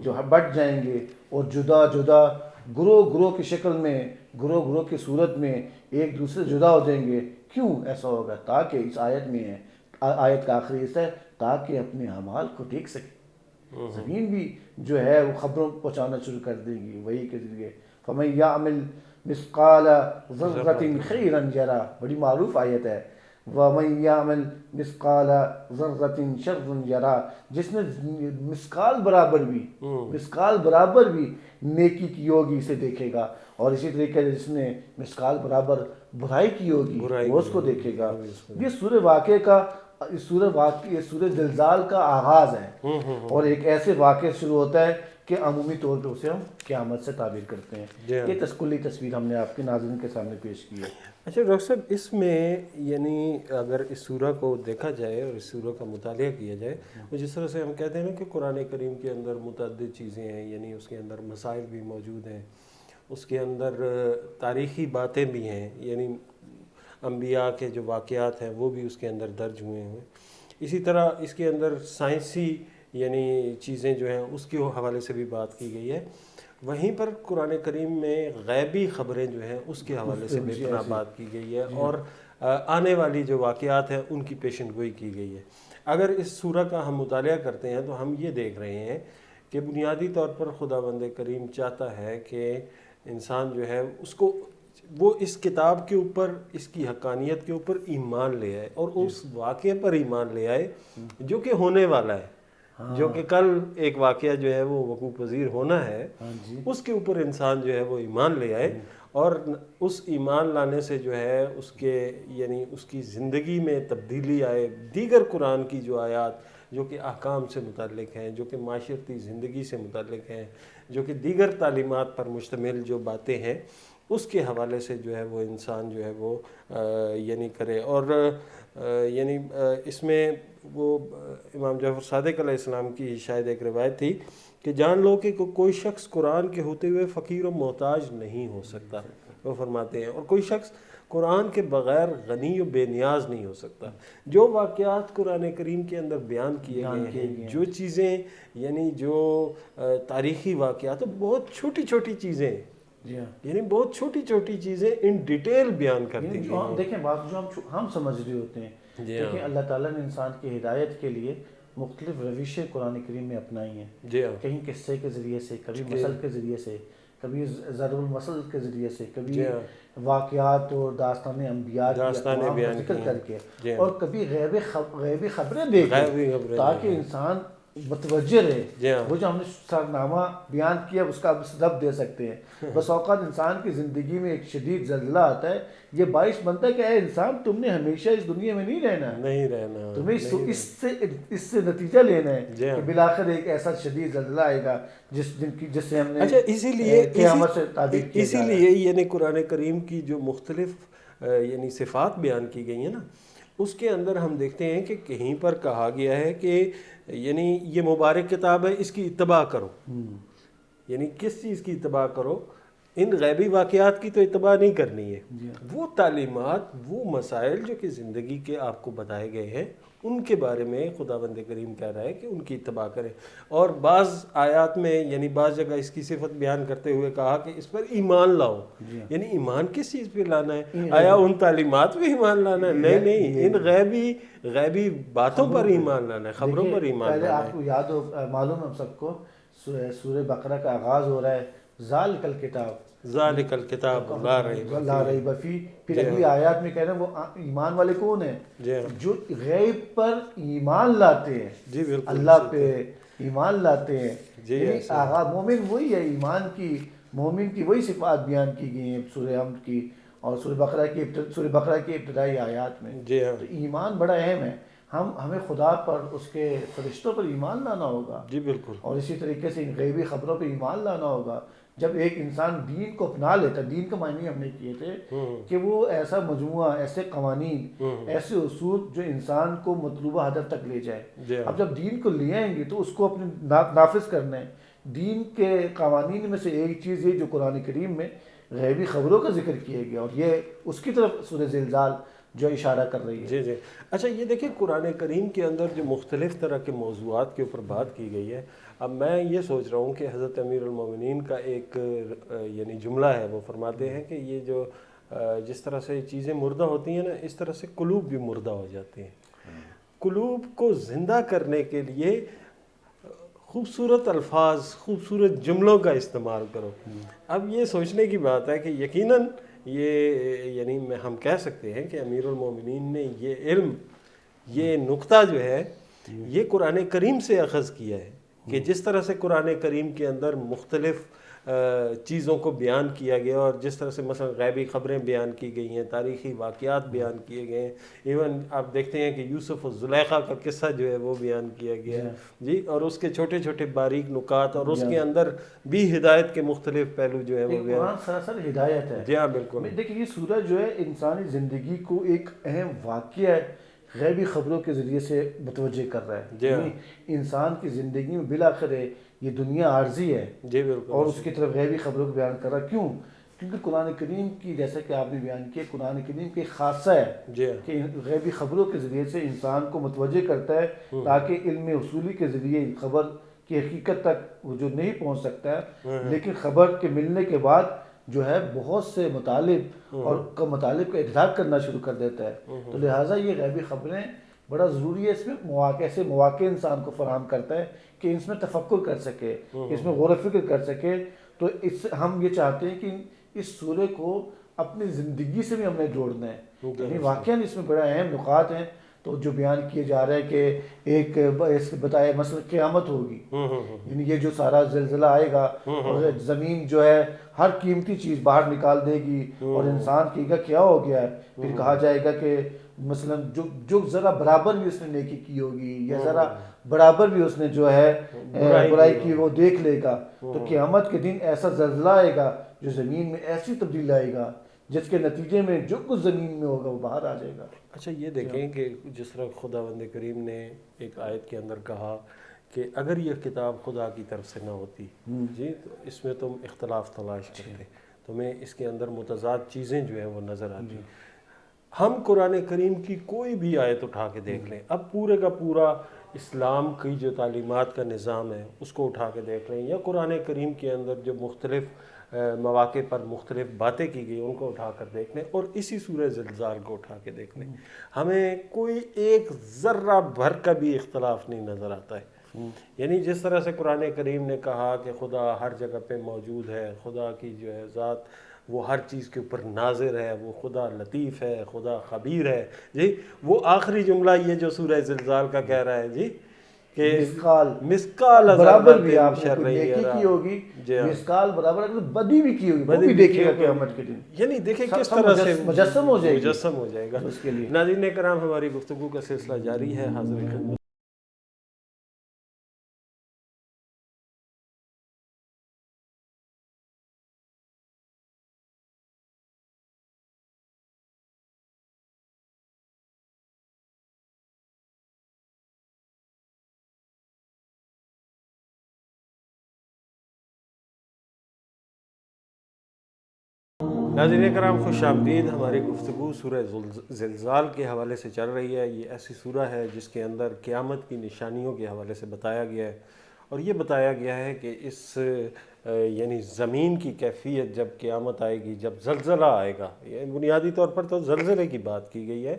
جو بٹ جائیں گے، اور جدا جدا گروہ گروہ کی شکل میں، گروہ گروہ کی صورت میں ایک دوسرے جدا ہو جائیں گے۔ کیوں ایسا ہوگا؟ تاکہ اس آیت میں ہے، آیت کا آخری حصہ ہے، تاکہ اپنے اعمال کو دیکھ سکے۔ زمین بھی جو ہے وہ خبروں پہنچانا شروع کر دے گی وہی کے ذریعے۔ فَمَن يَعْمِلْ مِثْقَالَ ذَرَّةٍ خَيْرًا يَرَهُ، بڑی معروف آیت ہے۔ وَمَن يَعْمِلْ مِثْقَالَ ذَرَّةٍ شَرًّا يَرَهُ، جس نے مسقال برابر بھی نیکی کی ہوگی اسے دیکھے گا، اور اسی طریقے سے جس نے مسقال برابر برائی کی ہوگی وہ اس کو دیکھے گا۔ یہ سورہ واقعے کا، سورہ زلزال کا آغاز ہے، اور ایک ایسے واقعے شروع ہوتا ہے کہ عمومی طور پہ اسے ہم قیامت سے تعبیر کرتے ہیں۔ یہ کلی تصویر ہم نے آپ کے ناظرین کے سامنے پیش کی ہے۔ اچھا ڈاکٹر صاحب، اس میں یعنی اگر اس سورہ کو دیکھا جائے اور اس سورہ کا مطالعہ کیا جائے، جس طرح سے ہم کہتے ہیں نا کہ قرآن کریم کے اندر متعدد چیزیں ہیں، یعنی اس کے اندر مسائل بھی موجود ہیں، اس کے اندر تاریخی باتیں بھی ہیں، یعنی انبیاء کے جو واقعات ہیں وہ بھی اس کے اندر درج ہوئے ہیں، اسی طرح اس کے اندر سائنسی یعنی چیزیں جو ہیں اس کے حوالے سے بھی بات کی گئی ہے، وہیں پر قرآن کریم میں غیبی خبریں جو ہیں اس کے حوالے سے بے پناہ بات کی گئی ہے، اور آنے والی جو واقعات ہیں ان کی پیشن گوئی کی گئی ہے۔ اگر اس سورہ کا ہم مطالعہ کرتے ہیں تو ہم یہ دیکھ رہے ہیں کہ بنیادی طور پر خداوند کریم چاہتا ہے کہ انسان جو ہے اس کو، وہ اس کتاب کے اوپر، اس کی حقانیت کے اوپر ایمان لے آئے، اور اس واقعے پر ایمان لے آئے جو کہ ہونے والا ہے، جو کہ کل ایک واقعہ جو ہے وہ وقوع پذیر ہونا ہے، اس کے اوپر انسان جو ہے وہ ایمان لے آئے، اور اس ایمان لانے سے جو ہے اس کے یعنی اس کی زندگی میں تبدیلی آئے، دیگر قرآن کی جو آیات جو کہ احکام سے متعلق ہیں، جو کہ معاشرتی زندگی سے متعلق ہیں، جو کہ دیگر تعلیمات پر مشتمل جو باتیں ہیں، اس کے حوالے سے جو ہے وہ انسان جو ہے وہ یعنی کرے۔ اور یعنی اس میں وہ امام جعفر صادق علیہ السلام کی شاید ایک روایت تھی کہ جان لو کہ کوئی شخص قرآن کے ہوتے ہوئے فقیر و محتاج نہیں ہو سکتا، وہ فرماتے ہیں، اور کوئی شخص قرآن کے بغیر غنی و بے نیاز نہیں ہو سکتا۔ جو واقعات قرآن کریم کے اندر بیان کیے گئے ہیں، جو چیزیں یعنی جو تاریخی واقعات، بہت چھوٹی چھوٹی چیزیں، یعنی بہت چھوٹی چھوٹی چیزیں ان ڈیٹیل بیان کرتی ہیں۔ دیکھیں بات جو ہم سمجھ رہے ہوتے ہیں، دیکھیں اللہ تعالیٰ نے انسان کی ہدایت کے لیے مختلف روشیں قرآن کریم میں اپنائی ہیں، کہیں قصے کے ذریعے سے، کبھی مثل کے ذریعے سے، کبھی ضرب المثل کے ذریعے سے، کبھی واقعات اور داستان انبیاء کی ذکر کر کے، اور کبھی غیبی خبریں دے کے، تاکہ انسان متوجہ رہے۔ وہ جو ہم نے سرنامہ بیان کیا اس کا سبب دے سکتے ہیں۔ بس اوقات انسان کی زندگی میں ایک شدید زلزلہ آتا ہے، یہ باعث بنتا ہے کہ اے انسان تم نے ہمیشہ اس دنیا میں نہیں رہنا، تمہیں اس سے نتیجہ لینا ہے کہ بالآخر ایک ایسا شدید زلزلہ آئے گا جس سے ہم نے قیامت سے تعبیر کیا۔ اسی لیے یعنی قرآن کریم کی جو مختلف یعنی صفات بیان کی گئی ہیں نا، اس کے اندر ہم دیکھتے ہیں کہ کہیں پر کہا گیا ہے کہ یعنی یہ مبارک کتاب ہے، اس کی اتباع کرو۔ یعنی کس چیز کی اتباع کرو؟ ان غیبی واقعات کی تو اتباع نہیں کرنی ہے، وہ تعلیمات، وہ مسائل جو کہ زندگی کے آپ کو بتائے گئے ہیں، ان کے بارے میں خداوند کریم کہہ رہا ہے کہ ان کی اتباع کریں۔ اور بعض آیات میں یعنی بعض جگہ اس کی صفت بیان کرتے ہوئے کہا کہ اس پر ایمان لاؤ۔ یعنی ایمان کس چیز پہ لانا ہے؟ آیا ان تعلیمات پہ ایمان لانا ہے؟ نہیں، ان غیبی باتوں پر ایمان لانا ہے، خبروں پر ایمان لانا ہے۔ آپ کو یاد ہو، معلوم ہم سب کو، سورہ بقرہ کا آغاز ہو رہا ہے ذالک الکتاب لا ریب فیہ، پھر اگلی آیات میں کہہ رہے ہیں وہ ایمان والے کون ہیں؟ جو غیب پر ایمان لاتے ہیں، اللہ پہ ایمان لاتے ہیں۔ یعنی مومن وہی ہے، مومن کی وہی صفات بیان کی گئی ہیں سورہ حمد کی اور سورہ بقرہ کی ابتدائی آیات میں۔ تو ایمان بڑا اہم ہے، ہمیں خدا پر، اس کے فرشتوں پر ایمان لانا ہوگا، اور اسی طریقے سے ان غیبی خبروں پہ ایمان لانا ہوگا۔ جب ایک انسان دین کو اپنا لیتا، دین کا معنی ہم نے کیے تھے کہ وہ ایسا مجموعہ، ایسے قوانین، ایسے اصول جو انسان کو مطلوبہ ہدف تک لے جائے۔ اب جب دین کو لے آئیں گے تو اس کو اپنے نافذ کرنا ہے۔ دین کے قوانین میں سے ایک چیز یہ جو قرآن کریم میں غیبی خبروں کا ذکر کیا گیا، اور یہ اس کی طرف سورہ زلزال جو اشارہ کر رہی ہے۔ جی اچھا، یہ دیکھیں قرآن کریم کے اندر جو مختلف طرح کے موضوعات کے اوپر بات کی گئی ہے، اب میں یہ سوچ رہا ہوں کہ حضرت امیر المومنین کا ایک یعنی جملہ ہے، وہ فرماتے ہیں کہ یہ جو جس طرح سے چیزیں مردہ ہوتی ہیں نا، اس طرح سے قلوب بھی مردہ ہو جاتے ہیں۔ قلوب کو زندہ کرنے کے لیے خوبصورت الفاظ، خوبصورت جملوں کا استعمال کرو۔ اب یہ سوچنے کی بات ہے کہ یقیناً یہ یعنی ہم کہہ سکتے ہیں کہ امیر المومنین نے یہ علم، یہ نقطہ جو ہے، یہ قرآن کریم سے اخذ کیا ہے کہ جس طرح سے قرآن کریم کے اندر مختلف چیزوں کو بیان کیا گیا، اور جس طرح سے مثلا غیبی خبریں بیان کی گئی ہیں، تاریخی واقعات بیان کیے گئے ہیں، ایون آپ دیکھتے ہیں کہ یوسف و زلیخا کا قصہ جو ہے وہ بیان کیا گیا ہے جی، اور اس کے چھوٹے چھوٹے باریک نکات، اور اس کے اندر بھی ہدایت کے مختلف پہلو جو ہے وہ بیان۔ قرآن سراسر ہدایت ہے۔ جی ہاں بالکل۔ دیکھیں یہ سورج جو ہے انسانی زندگی کو ایک اہم واقعہ غیبی خبروں کے ذریعے سے متوجہ کر رہا ہے۔ یعنی انسان کی زندگی میں بالآخر یہ دنیا عارضی ہے، جی بالکل، اور اس کی طرف غیبی خبروں کو بیان کر رہا ہے۔ کیوں؟ کیونکہ قرآن کریم کی، جیسا کہ آپ نے بیان کیا، قرآن کریم کی خاصہ ہے کہ غیبی خبروں کے ذریعے سے انسان کو متوجہ کرتا ہے، تاکہ علم اصولی کے ذریعے خبر کی حقیقت تک وہ جو نہیں پہنچ سکتا ہے، لیکن خبر کے ملنے کے بعد جو ہے بہت سے مطالب اور مطالب کا ادراک کرنا شروع کر دیتا ہے۔ تو لہٰذا یہ غیبی خبریں بڑا ضروری ہے، اس میں مواقع انسان کو فراہم کرتا ہے کہ اس میں تفکر کر سکے، اس میں غور و فکر کر سکے۔ تو اس ہم یہ چاہتے ہیں کہ اس سورے کو اپنی زندگی سے بھی ہم نے جوڑنا ہے، یعنی واقعاً اس میں بڑا اہم نکات ہیں تو جو بیان کیے جا رہے ہیں کہ ایک بتایا مثلا قیامت ہوگی، یعنی یہ جو سارا زلزلہ آئے گا اور زمین جو ہے ہر قیمتی چیز باہر نکال دے گی، اور انسان کہے گا کیا ہو گیا ہے، پھر کہا جائے گا کہ مثلا جو ذرا برابر بھی اس نے نیکی کی ہوگی، یا ذرا برابر بھی اس نے جو ہے برائی کی، وہ دیکھ لے گا۔ تو قیامت کے دن ایسا زلزلہ آئے گا جو زمین میں ایسی تبدیلی آئے گا جس کے نتیجے میں جو کچھ زمین میں ہوگا وہ باہر آ جائے گا۔ اچھا یہ دیکھیں کہ جس طرح خداوند کریم نے ایک آیت کے اندر کہا کہ اگر یہ کتاب خدا کی طرف سے نہ ہوتی جی تو اس میں تم اختلاف تلاش کرتے، تمہیں اس کے اندر متضاد چیزیں جو ہیں وہ نظر آتی. ہم قرآن کریم کی کوئی بھی آیت اٹھا کے دیکھ لیں، اب پورے کا پورا اسلام کی جو تعلیمات کا نظام ہے اس کو اٹھا کے دیکھ لیں، یا قرآن کریم کے اندر جو مختلف مواقع پر مختلف باتیں کی گئی ان کو اٹھا کر دیکھ لیں، اور اسی سورہ زلزال کو اٹھا کے دیکھ لیں، ہمیں کوئی ایک ذرہ بھر کا بھی اختلاف نہیں نظر آتا ہے. یعنی جس طرح سے قرآن کریم نے کہا کہ خدا ہر جگہ پہ موجود ہے، خدا کی جو ہے ذات وہ ہر چیز کے اوپر ناظر ہے، وہ خدا لطیف ہے، خدا خبیر ہے جی، وہ آخری جملہ یہ جو سورہ زلزال کا کہہ رہا ہے جی کہ مسقال برابر بھی آپ نے شر کوئی نیکی کی ہوگی، جی ہاں، مسقال برابر اگر بدی بھی کی ہوگی وہ بھی دیکھے گا قیامت کے دن. یعنی دیکھیں کس طرح سے مجسم ہو جائے گی مجسم ہو جائے گا. اس کے لیے. ناظرین کرام، ہماری گفتگو کا سلسلہ جاری ہے. حاضر خدمت ناظرین کرام، خوش آمدید. ہماری گفتگو سورہ زلزال کے حوالے سے چل رہی ہے. یہ ایسی سورہ ہے جس کے اندر قیامت کی نشانیوں کے حوالے سے بتایا گیا ہے، اور یہ بتایا گیا ہے کہ اس یعنی زمین کی کیفیت جب قیامت آئے گی، جب زلزلہ آئے گا، یہ بنیادی طور پر تو زلزلے کی بات کی گئی ہے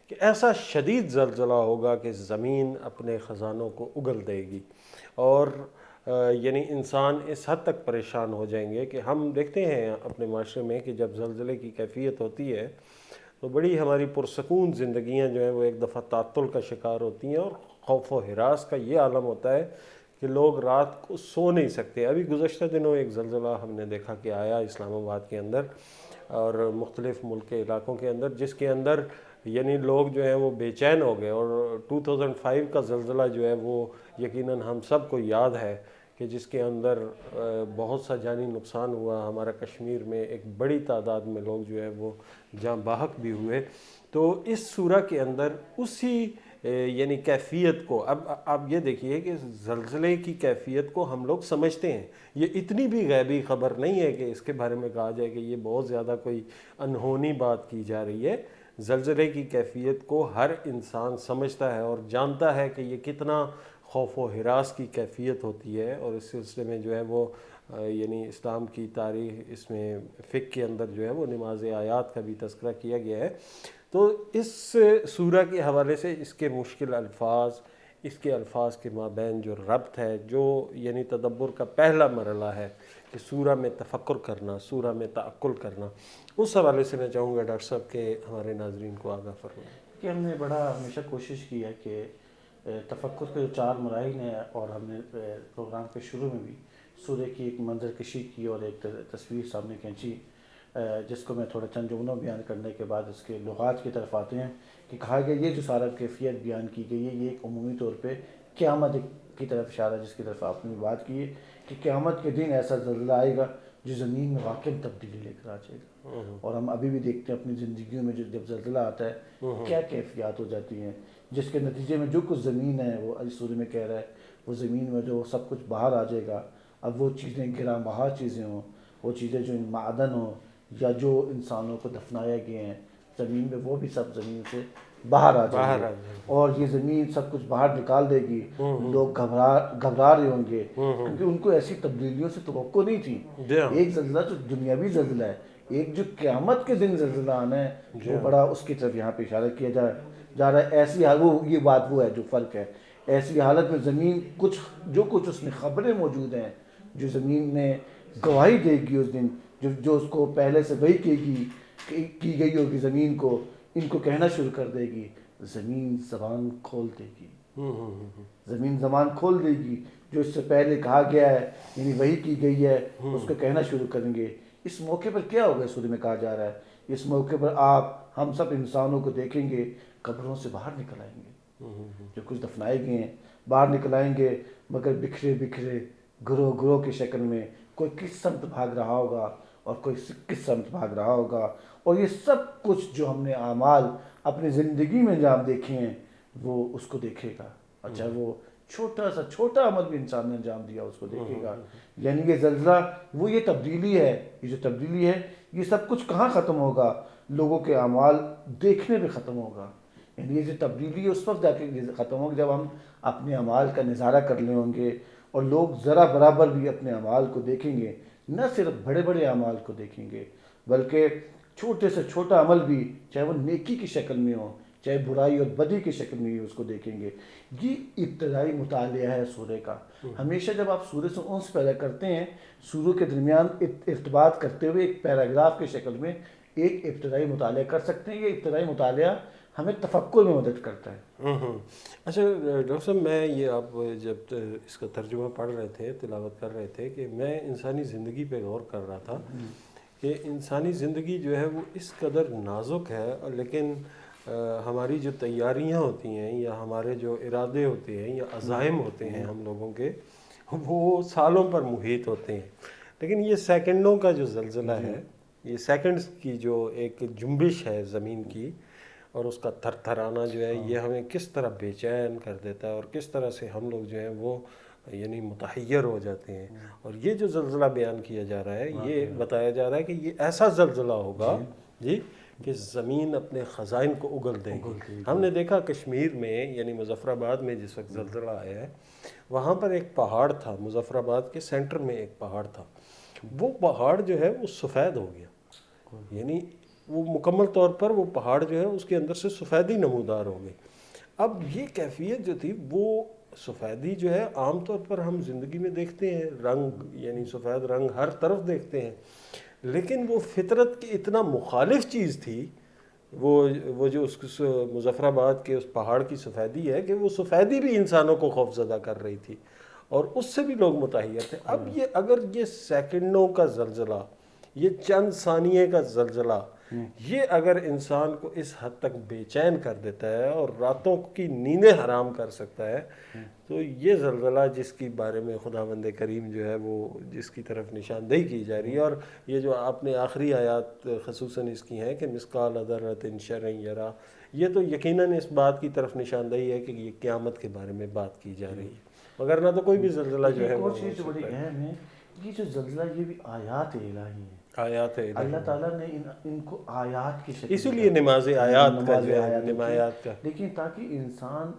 کہ ایسا شدید زلزلہ ہوگا کہ زمین اپنے خزانوں کو اگل دے گی، اور یعنی انسان اس حد تک پریشان ہو جائیں گے کہ ہم دیکھتے ہیں اپنے معاشرے میں کہ جب زلزلے کی کیفیت ہوتی ہے تو بڑی ہماری پرسکون زندگیاں جو ہیں وہ ایک دفعہ تعطل کا شکار ہوتی ہیں، اور خوف و ہراس کا یہ عالم ہوتا ہے کہ لوگ رات کو سو نہیں سکتے. ابھی گزشتہ دنوں ایک زلزلہ ہم نے دیکھا کہ آیا اسلام آباد کے اندر اور مختلف ملک کے علاقوں کے اندر، جس کے اندر یعنی لوگ جو ہیں وہ بے چین ہو گئے. اور 2005 کا زلزلہ جو ہے وہ یقیناً ہم سب کو یاد ہے کہ جس کے اندر بہت سا جانی نقصان ہوا. ہمارا کشمیر میں ایک بڑی تعداد میں لوگ جو ہے وہ جاں بحق بھی ہوئے. تو اس سورہ کے اندر اسی یعنی کیفیت کو اب یہ دیکھیے کہ زلزلے کی کیفیت کو ہم لوگ سمجھتے ہیں. یہ اتنی بھی غیبی خبر نہیں ہے کہ اس کے بارے میں کہا جائے کہ یہ بہت زیادہ کوئی انہونی بات کی جا رہی ہے. زلزلے کی کیفیت کو ہر انسان سمجھتا ہے اور جانتا ہے کہ یہ کتنا خوف و ہراس کی کیفیت ہوتی ہے. اور اس سلسلے میں جو ہے وہ یعنی اسلام کی تاریخ، اس میں فقہ کے اندر جو ہے وہ نماز آیات کا بھی تذکرہ کیا گیا ہے. تو اس سورہ کے حوالے سے اس کے مشکل الفاظ، اس کے الفاظ کے مابین جو ربط ہے، جو یعنی تدبر کا پہلا مرحلہ ہے کہ سورہ میں تفکر کرنا، سورہ میں تعقل کرنا، اس حوالے سے میں چاہوں گا ڈاکٹر صاحب کہ ہمارے ناظرین کو آگاہ فرمائیں. کہ ہم نے بڑا ہمیشہ کوشش کی ہے کہ تفکر کے جو 4 مراحل ہیں، اور ہم نے پروگرام کے شروع میں بھی سورہ کی ایک منظر کشی کی اور ایک تصویر سامنے کھینچی، جس کو میں تھوڑا چند جملوں بیان کرنے کے بعد اس کے لغات کی طرف آتے ہیں کہ کہا گیا یہ جو سارا کیفیت بیان کی گئی ہے یہ ایک عمومی طور پہ قیامت کی طرف اشارہ، جس کی طرف آپ نے بات کی ہے کہ قیامت کے دن ایسا زلزلہ آئے گا جو زمین میں واقعی تبدیلی لے کر آ جائے گا. اور ہم ابھی بھی دیکھتے ہیں اپنی زندگیوں میں جب زلزلہ آتا ہے کیا کیفیات ہو جاتی ہیں، جس کے نتیجے میں جو کچھ زمین ہے وہ اس سورہ میں کہہ رہا ہے وہ زمین میں جو سب کچھ باہر آ جائے گا. اب وہ چیزیں گراں بہار چیزیں ہوں، وہ چیزیں جو معدن ہوں یا جو انسانوں کو دفنائے گئے ہیں زمین میں، وہ بھی سب زمین سے باہر آ جائیں گے اور یہ زمین سب کچھ باہر نکال دے گی. لوگ گھبرا رہے ہوں گے کیونکہ ان کو ایسی تبدیلیوں سے توقع نہیں تھی. ایک زلزلہ جو دنیاوی زلزلہ ہے، ایک جو قیامت کے دن زلزلہ آنا ہے، وہ بڑا اس کی طرف یہاں پہ اشارہ کیا جا رہا ہے. ایسی یہ بات وہ ہے جو فرق ہے. ایسی حالت میں زمین جو کچھ اس میں خبریں موجود ہیں، جو زمین میں گواہی دے گی اس دن، جو اس کو پہلے سے وہی کی گئی ہوگی زمین کو، ان کو کہنا شروع کر دے گی. زمین زبان کھول دے گی، زمین زبان کھول دے گی. جو اس سے پہلے کہا گیا ہے یعنی وہی کی گئی ہے اس کو کہنا شروع کریں گے. اس موقع پر کیا ہوگا سورہ میں کہا جا رہا ہے، اس موقع پر ہم سب انسانوں کو دیکھیں گے قبروں سے باہر نکل آئیں گے. جو کچھ دفنائے گئے ہیں باہر نکل آئیں گے، مگر بکھرے بکھرے گروہ کی شکل میں. کوئی کس سمت بھاگ رہا ہوگا اور کوئی کس سمت بھاگ رہا ہوگا. اور یہ سب کچھ جو ہم نے اعمال اپنی زندگی میں جو ہم دیکھے ہیں وہ اس کو دیکھے گا. اچھا وہ چھوٹا سا چھوٹا عمل بھی انسان نے انجام دیا اس کو دیکھے گا. یعنی یہ زلزلہ وہ یہ تبدیلی ہے، یہ جو تبدیلی ہے یہ سب کچھ کہاں ختم ہوگا؟ لوگوں کے اعمال دیکھنے پہ ختم ہوگا. یعنی یہ جو تبدیلی ہے اس وقت جا کے ختم ہوگی جب ہم اپنے اعمال کا نظارہ کر لیں ہوں گے اور لوگ ذرا برابر بھی اپنے اعمال کو دیکھیں گے، نہ صرف بڑے بڑے اعمال کو دیکھیں گے بلکہ چھوٹے سے چھوٹا عمل بھی، چاہے وہ نیکی کی شکل میں ہو چاہے برائی اور بدی کی شکل میں ہی اس کو دیکھیں گے. یہ ابتدائی مطالعہ ہے سورہ کا. ہمیشہ جب آپ سورہ سے انس پیدا کرتے ہیں، سوروں کے درمیان ارتباط کرتے ہوئے ایک پیراگراف کی شکل میں ایک ابتدائی مطالعہ کر سکتے ہیں. یہ ابتدائی مطالعہ ہمیں تفکر میں مدد کرتا ہے. اچھا ڈاکٹر صاحب، میں یہ آپ جب اس کا ترجمہ پڑھ رہے تھے، تلاوت کر رہے تھے، کہ میں انسانی زندگی پہ غور کر رہا تھا کہ انسانی زندگی جو ہے وہ اس قدر نازک ہے، لیکن ہماری جو تیاریاں ہوتی ہیں یا ہمارے جو ارادے ہوتے ہیں یا عزائم ہوتے ہیں ہم لوگوں کے، وہ سالوں پر محیط ہوتے ہیں. لیکن یہ سیکنڈوں کا جو زلزلہ ہے، یہ سیکنڈز کی جو ایک جنبش ہے زمین کی اور اس کا تھر تھرانا جو ہے، یہ ہمیں کس طرح بے چین کر دیتا ہے اور کس طرح سے ہم لوگ جو ہیں وہ یعنی متحیر ہو جاتے ہیں. اور یہ جو زلزلہ بیان کیا جا رہا ہے، یہ بتایا جا رہا ہے کہ یہ ایسا زلزلہ ہوگا جی کہ زمین اپنے خزائن کو اگل دے گی. ہم نے دیکھا کشمیر میں، یعنی مظفر آباد میں جس وقت زلزلہ آیا ہے، وہاں پر ایک پہاڑ تھا، مظفر آباد کے سینٹر میں ایک پہاڑ تھا. وہ پہاڑ جو ہے وہ سفید ہو گیا، یعنی وہ مکمل طور پر وہ پہاڑ جو ہے اس کے اندر سے سفیدی نمودار ہو گئی. اب یہ کیفیت جو تھی، وہ سفیدی جو ہے عام طور پر ہم زندگی میں دیکھتے ہیں، رنگ یعنی سفید رنگ ہر طرف دیکھتے ہیں، لیکن وہ فطرت کی اتنا مخالف چیز تھی، وہ جو اس مظفر آباد کے اس پہاڑ کی سفیدی ہے، کہ وہ سفیدی بھی انسانوں کو خوفزدہ کر رہی تھی اور اس سے بھی لوگ متحیر تھے. اب یہ اگر یہ سیکنڈوں کا زلزلہ، یہ چند ثانیے کا زلزلہ، یہ اگر انسان کو اس حد تک بے چین کر دیتا ہے اور راتوں کی نیندیں حرام کر سکتا ہے، تو یہ زلزلہ جس کی بارے میں خداوند کریم جو ہے وہ جس کی طرف نشاندہی کی جا رہی ہے، اور یہ جو آپ نے آخری آیات خصوصاً اس کی ہیں کہ مثقال ذرۃ شرًا یرا، یہ تو یقیناً اس بات کی طرف نشاندہی ہے کہ یہ قیامت کے بارے میں بات کی جا رہی ہے، مگر نہ تو کوئی بھی زلزلہ جو ہے ایک اور چیز جو بڑی اہم ہے، یہ جو زلزلہ یہ بھی آیات الہی ہیں. آیات ہے اللہ تعالیٰ نے ان کو آیات کی شکل، اسی لیے نماز آیات کا جو ہے، نمایات کا، لیکن تاکہ انسان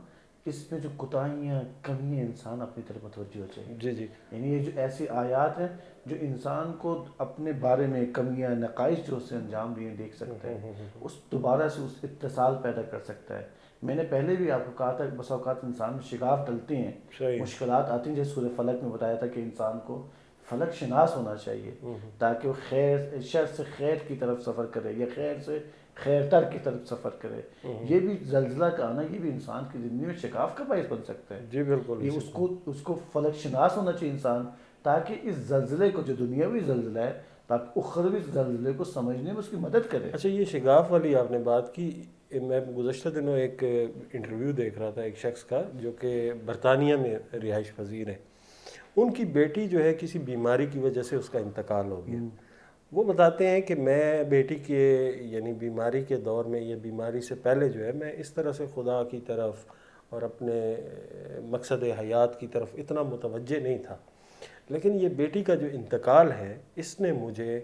اس میں جو کوتاہیاں کمیاں انسان اپنی طرف متوجہ ہو جائے. جی جی، یعنی یہ جو ایسی آیات ہیں جو انسان کو اپنے بارے میں کمیاں نقائص جو اس سے انجام دیے دیکھ سکتا ہے، اس دوبارہ سے اس اتصال پیدا کر سکتا ہے. میں نے پہلے بھی آپ کو کہا تھا کہ بسا اوقات انسان میں شگاف ڈلتے ہیں، مشکلات آتی ہیں، جیسے سورہ فلق میں بتایا تھا کہ انسان کو فلک شناس ہونا چاہیے تاکہ وہ خیر شر سے خیر کی طرف سفر کرے یا خیر سے خیر تر کی طرف سفر کرے. یہ بھی زلزلہ کا آنا، یہ بھی انسان کی زندگی میں شگاف کا باعث بن سکتا ہے. جی بالکل، یہ اس کو فلک شناس ہونا چاہیے انسان، تاکہ اس زلزلے کو، جو دنیاوی زلزلہ ہے، تاکہ اخروی زلزلے کو سمجھنے میں اس کی مدد کرے. اچھا، یہ شگاف والی آپ نے بات کی، میں گزشتہ دنوں ایک انٹرویو دیکھ رہا تھا ایک شخص کا جو کہ برطانیہ میں رہائش پذیر ہے. ان کی بیٹی جو ہے کسی بیماری کی وجہ سے اس کا انتقال ہو گیا. وہ بتاتے ہیں کہ میں بیٹی کے یعنی بیماری کے دور میں، یہ بیماری سے پہلے جو ہے، میں اس طرح سے خدا کی طرف اور اپنے مقصد حیات کی طرف اتنا متوجہ نہیں تھا، لیکن یہ بیٹی کا جو انتقال ہے، اس نے مجھے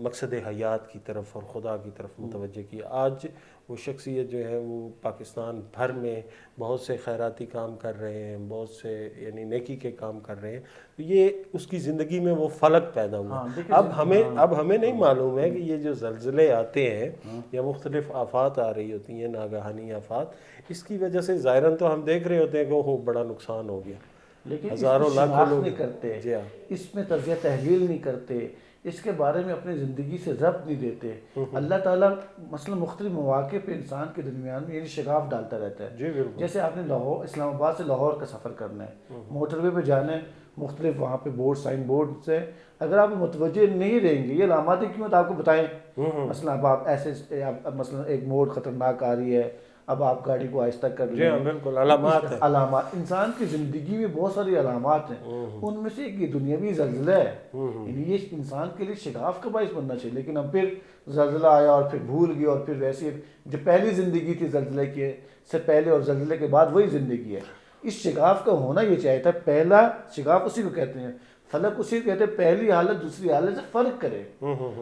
مقصد حیات کی طرف اور خدا کی طرف متوجہ کیا. آج وہ شخصیت جو ہے وہ پاکستان بھر میں بہت سے خیراتی کام کر رہے ہیں، بہت سے یعنی نیکی کے کام کر رہے ہیں. تو یہ اس کی زندگی میں وہ فلک پیدا ہوا. اب ہمیں نہیں معلوم ہے کہ یہ جو زلزلے آتے ہیں یا مختلف آفات آ رہی ہوتی ہیں، ناگہانی آفات، اس کی وجہ سے ظاہراً تو ہم دیکھ رہے ہوتے ہیں کہ وہ بڑا نقصان ہو گیا، لیکن ہزاروں لاکھوں لوگ نہیں کرتے، اس میں تجزیہ تحلیل نہیں کرتے، اس کے بارے میں اپنی زندگی سے ضبط نہیں دیتے. اللہ تعالیٰ مثلا مختلف مواقع پہ انسان کے درمیان میں یعنی شگاف ڈالتا رہتا ہے. جی بالکل. جیسے آپ نے لاہور، اسلام آباد سے لاہور کا سفر کرنا ہے، موٹر وے پہ جانا ہے، مختلف وہاں پہ بورڈ، سائن بورڈ سے اگر آپ متوجہ نہیں رہیں گے، یہ علامات کی قیمت آپ کو بتائیں، مثلا اب آپ ایسے مثلا ایک موڑ خطرناک آ رہی ہے، اب آپ گاڑی کو آہستہ کر لیں. جی ہاں بالکل، علامات ہیں. علامات انسان کی زندگی میں بہت ساری علامات ہیں، ان میں سے ایک یہ دنیاوی زلزلہ ہے. یعنی یہ انسان کے لیے شگاف کا باعث بننا چاہیے، لیکن ہم پھر زلزلہ آیا اور پھر بھول گئے، اور پھر ویسے جو پہلی زندگی تھی زلزلے کے سے پہلے اور زلزلے کے بعد وہی زندگی ہے. اس شگاف کا ہونا یہ چاہیے تھا. پہلا شگاف اسی کو کہتے ہیں, فلک اسی کو کہتے ہیں, پہلی حالت دوسری حالت سے فرق کرے.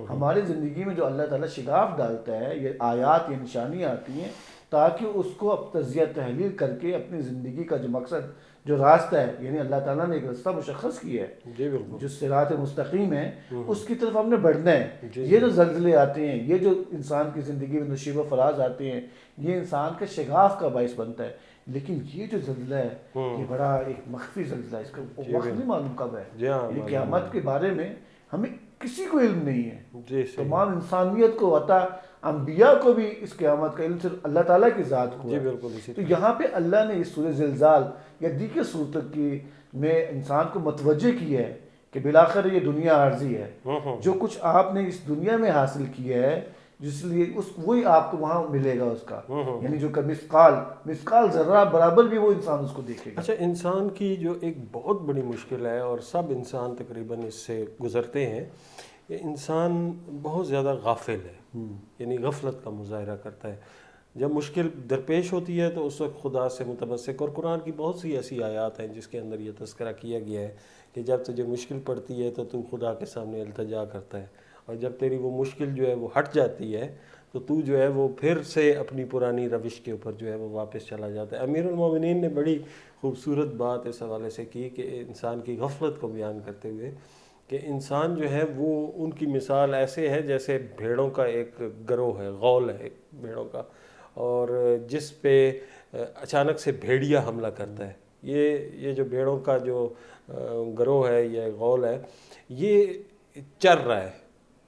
ہماری زندگی میں جو اللہ تعالیٰ شگاف ڈالتا ہے, یہ آیات یہ نشانیاں آتی ہیں تاکہ اس کو اب تجزیہ تحلیل کر کے اپنی زندگی کا جو مقصد جو راستہ ہے, یعنی اللہ تعالیٰ نے ایک راستہ مشخص کیا ہے جی بالکل, جو صراط مستقیم ہے, اس کی طرف ہم نے بڑھنا ہے. یہ جو زلزلے آتے ہیں, یہ جو انسان کی زندگی میں نشیب و فراز آتے ہیں, یہ انسان کے شگاف کا باعث بنتا ہے. لیکن یہ جو زلزلہ ہے یہ بڑا ایک مخفی زلزلہ ہے, اس کا وقت نہیں معلوم کب ہے. یہ قیامت کے بارے میں ہمیں کسی کو علم نہیں ہے. تمام انسانیت کو عطا, انبیاء کو بھی اس قیامت کا علم صرف اللہ تعالیٰ کی ذات کو ہے. تو یہاں پہ اللہ نے اس سورہ زلزال یا دیگر صورتوں کی میں انسان کو متوجہ کیا ہے کہ بالآخر یہ دنیا عارضی ہے. جو کچھ آپ نے اس دنیا میں حاصل کیا ہے جس لیے وہی آپ کو وہاں ملے گا اس کا, یعنی جو کہ مثقال ذرہ برابر بھی وہ انسان اس کو دیکھے گا. اچھا, انسان کی جو ایک بہت بڑی مشکل ہے اور سب انسان تقریباً اس سے گزرتے ہیں, کہ انسان بہت زیادہ غافل ہے, یعنی غفلت کا مظاہرہ کرتا ہے. جب مشکل درپیش ہوتی ہے تو اس وقت خدا سے متمسک, اور قرآن کی بہت سی ایسی آیات ہیں جس کے اندر یہ تذکرہ کیا گیا ہے کہ جب تجھے مشکل پڑتی ہے تو خدا کے سامنے التجا کرتا ہے, اور جب تیری وہ مشکل جو ہے وہ ہٹ جاتی ہے تو جو ہے وہ پھر سے اپنی پرانی روش کے اوپر جو ہے وہ واپس چلا جاتا ہے. امیر المومنین نے بڑی خوبصورت بات اس حوالے سے کی کہ انسان کی غفلت کو بیان کرتے ہوئے کہ انسان جو ہے وہ ان کی مثال ایسے ہے جیسے بھیڑوں کا ایک گروہ ہے, غول ہے ایک بھیڑوں کا, اور جس پہ اچانک سے بھیڑیا حملہ کرتا ہے. یہ جو بھیڑوں کا جو گروہ ہے یا غول ہے, یہ چر رہا ہے,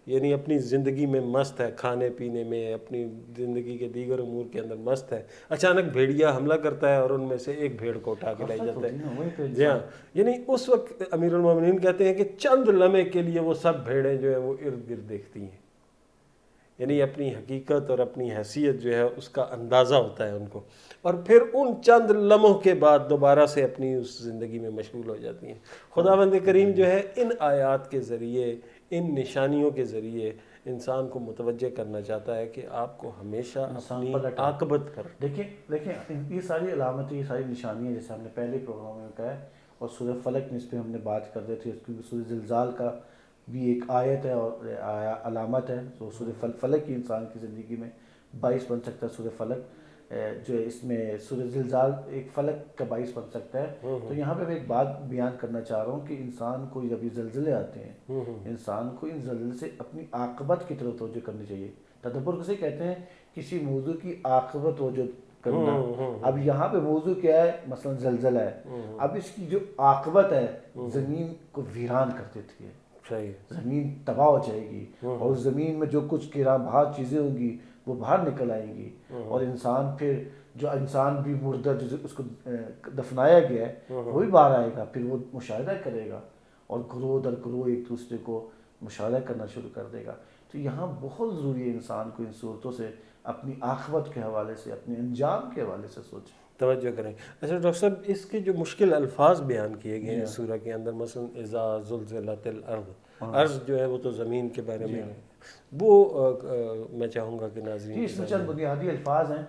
یعنی اپنی زندگی میں مست ہے, کھانے پینے میں, اپنی زندگی کے دیگر امور کے اندر مست ہے. اچانک بھیڑیا حملہ کرتا ہے اور ان میں سے ایک بھیڑ کو اٹھا کے لے جاتا ہے. جی ہاں, یعنی اس وقت امیر المومنین کہتے ہیں کہ چند لمحے کے لیے وہ سب بھیڑیں جو ہیں وہ ارد گرد دیکھتی ہیں, یعنی اپنی حقیقت اور اپنی حیثیت جو ہے اس کا اندازہ ہوتا ہے ان کو, اور پھر ان چند لمحوں کے بعد دوبارہ سے اپنی اس زندگی میں مشغول ہو جاتی ہیں. خداوند کریم جو ہے ان آیات کے ذریعے, ان نشانیوں کے ذریعے انسان کو متوجہ کرنا چاہتا ہے کہ آپ کو ہمیشہ اپنی عاقبت پر دیکھیں یہ ساری علامتیں, یہ ساری نشانیاں جیسے ہم نے پہلے پروگرام میں کہا ہے, اور سورہ فلک میں اس پہ ہم نے بات کر رہے تھے, کیونکہ سورہ زلزال کا بھی ایک آیت ہے اور علامت ہے. تو سورہ فلک ہی انسان کی زندگی میں باعث بن سکتا ہے. سورہ فلک جو اس میں سورہ زلزال ایک فلک کا باعث بن سکتا ہے. تو یہاں پہ میں ایک بات بیان کرنا چاہ رہا ہوں کہ انسان کو جب یہ زلزلے آتے ہیں, انسان کو ان زلزلے سے اپنی عاقبت کی طرف توجہ کرنی چاہیے. تدبر کسے کہتے ہیں؟ کسی موضوع کی عاقبت توجہ کرنا. اب یہاں پہ موضوع کیا ہے؟ مثلا زلزلہ ہے. اب اس کی جو عاقبت ہے زمین کو ویران کر دیتی ہے, زمین تباہ ہو جائے گی, اور زمین میں جو کچھ گراں بہار چیزیں ہوں گی وہ باہر نکل آئیں گی, اور انسان پھر جو انسان بھی مردہ جو اس کو دفنایا گیا ہے وہ بھی باہر آئے گا. پھر وہ مشاہدہ کرے گا اور گروہ در گروہ ایک دوسرے کو مشاہدہ کرنا شروع کر دے گا. تو یہاں بہت ضروری ہے انسان کو ان صورتوں سے اپنی عاقبت کے حوالے سے, اپنے انجام کے حوالے سے سوچیں, توجہ کریں. اچھا ڈاکٹر صاحب, اس کے جو مشکل الفاظ بیان کیے گئے ہیں سورہ کے اندر, مثلا اذا زلزلت الارض, ارض جو ہے وہ تو زمین کے بارے میں, وہ میں چاہوں گا کہ ناظرین اس میں چند بنیادی الفاظ ہیں.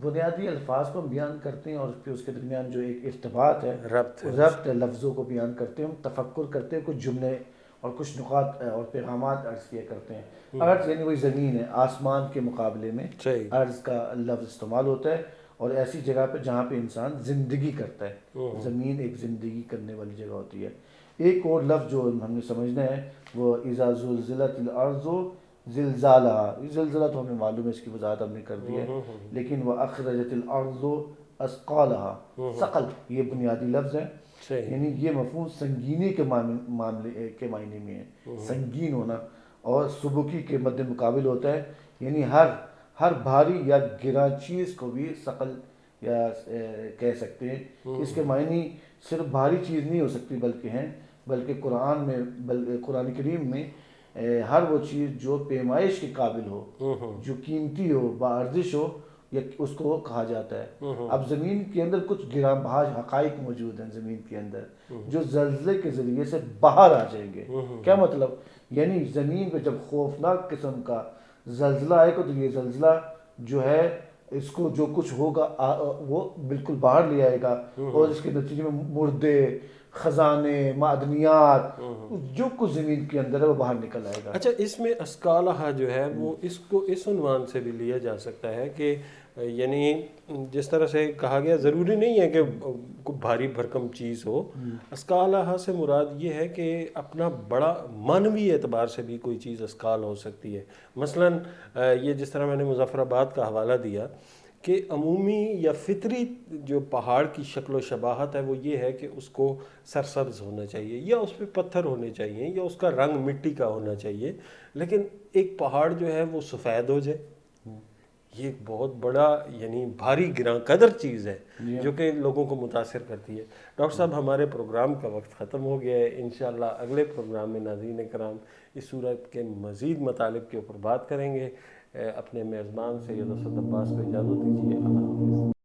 بنیادی الفاظ کو ہم بیان کرتے ہیں اور پھر اس کے درمیان جو ایک ارتباط ہے, ربط لفظوں کو بیان کرتے ہیں, ہم تفکر کرتے ہیں, کچھ جملے اور کچھ نقاط اور پیغامات عرض کیا کرتے ہیں. ارض یعنی وہی زمین ہے, آسمان کے مقابلے میں ارض کا لفظ استعمال ہوتا ہے, اور ایسی جگہ پہ جہاں پہ انسان زندگی کرتا ہے. زمین ایک زندگی کرنے والی جگہ ہوتی ہے. ایک اور لفظ جو ہم نے سمجھنا ہے وہ اذا زلزلت الارض زلزالہا. زلزلہ تو ہمیں معلوم ہے, اس کی وضاحت ہم نے کر دی ہے, لیکن واخرجت الارض اثقالہا, ثقل یہ بنیادی لفظ ہے, یعنی یہ مفہوم سنگینی کے معاملے کے معنی میں ہے, سنگین ہونا, اور سبکی کے مد مقابل ہوتا ہے, یعنی ہر بھاری یا گراں چیز کو بھی ثقل یا کہہ سکتے ہیں. اس کے معنی صرف بھاری چیز نہیں ہو سکتی بلکہ قرآن کریم میں ہر وہ چیز جو پیمائش کے قابل ہو, جو قیمتی ہو, باارزش ہو, یا اس کو کہا جاتا ہے. اب زمین کے اندر کچھ گراں بہار حقائق موجود ہیں زمین کے اندر جو زلزلے کے ذریعے سے باہر آ جائیں گے. کیا مطلب؟ یعنی زمین پہ جب خوفناک قسم کا زلزلہ آئے گا تو یہ زلزلہ جو ہے اس کو جو کچھ ہوگا وہ بالکل باہر لے آئے گا، اور اس کے نتیجے میں مردے، خزانے، معدنیات، جو کچھ زمین کے اندر ہے وہ باہر نکل آئے گا۔ اچھا، اس میں اسکالہ جو ہے وہ اس کو اس عنوان سے بھی لیا جا سکتا ہے کہ یعنی جس طرح سے کہا گیا، ضروری نہیں ہے کہ کوئی بھاری بھرکم چیز ہو۔ اسکالہ سے مراد یہ ہے کہ اپنا بڑا معنوی اعتبار سے بھی کوئی چیز اسکال ہو سکتی ہے۔ مثلا یہ جس طرح میں نے مظفر آباد کا حوالہ دیا کہ عمومی یا فطری جو پہاڑ کی شکل و شباہت ہے وہ یہ ہے کہ اس کو سرسبز ہونا چاہیے، یا اس پہ پتھر ہونے چاہیے، یا اس کا رنگ مٹی کا ہونا چاہیے، لیکن ایک پہاڑ جو ہے وہ سفید ہو جائے، یہ ایک بہت بڑا یعنی بھاری گراں قدر چیز ہے جو کہ لوگوں کو متاثر کرتی ہے۔ ڈاکٹر صاحب، ہمارے پروگرام کا وقت ختم ہو گیا ہے۔ انشاءاللہ اگلے پروگرام میں ناظرین کرام اس صورت کے مزید مطالب کے اوپر بات کریں گے۔ اپنے میزبان سید اسد عباس کو اجازت دیجیے۔ اللہ حافظ۔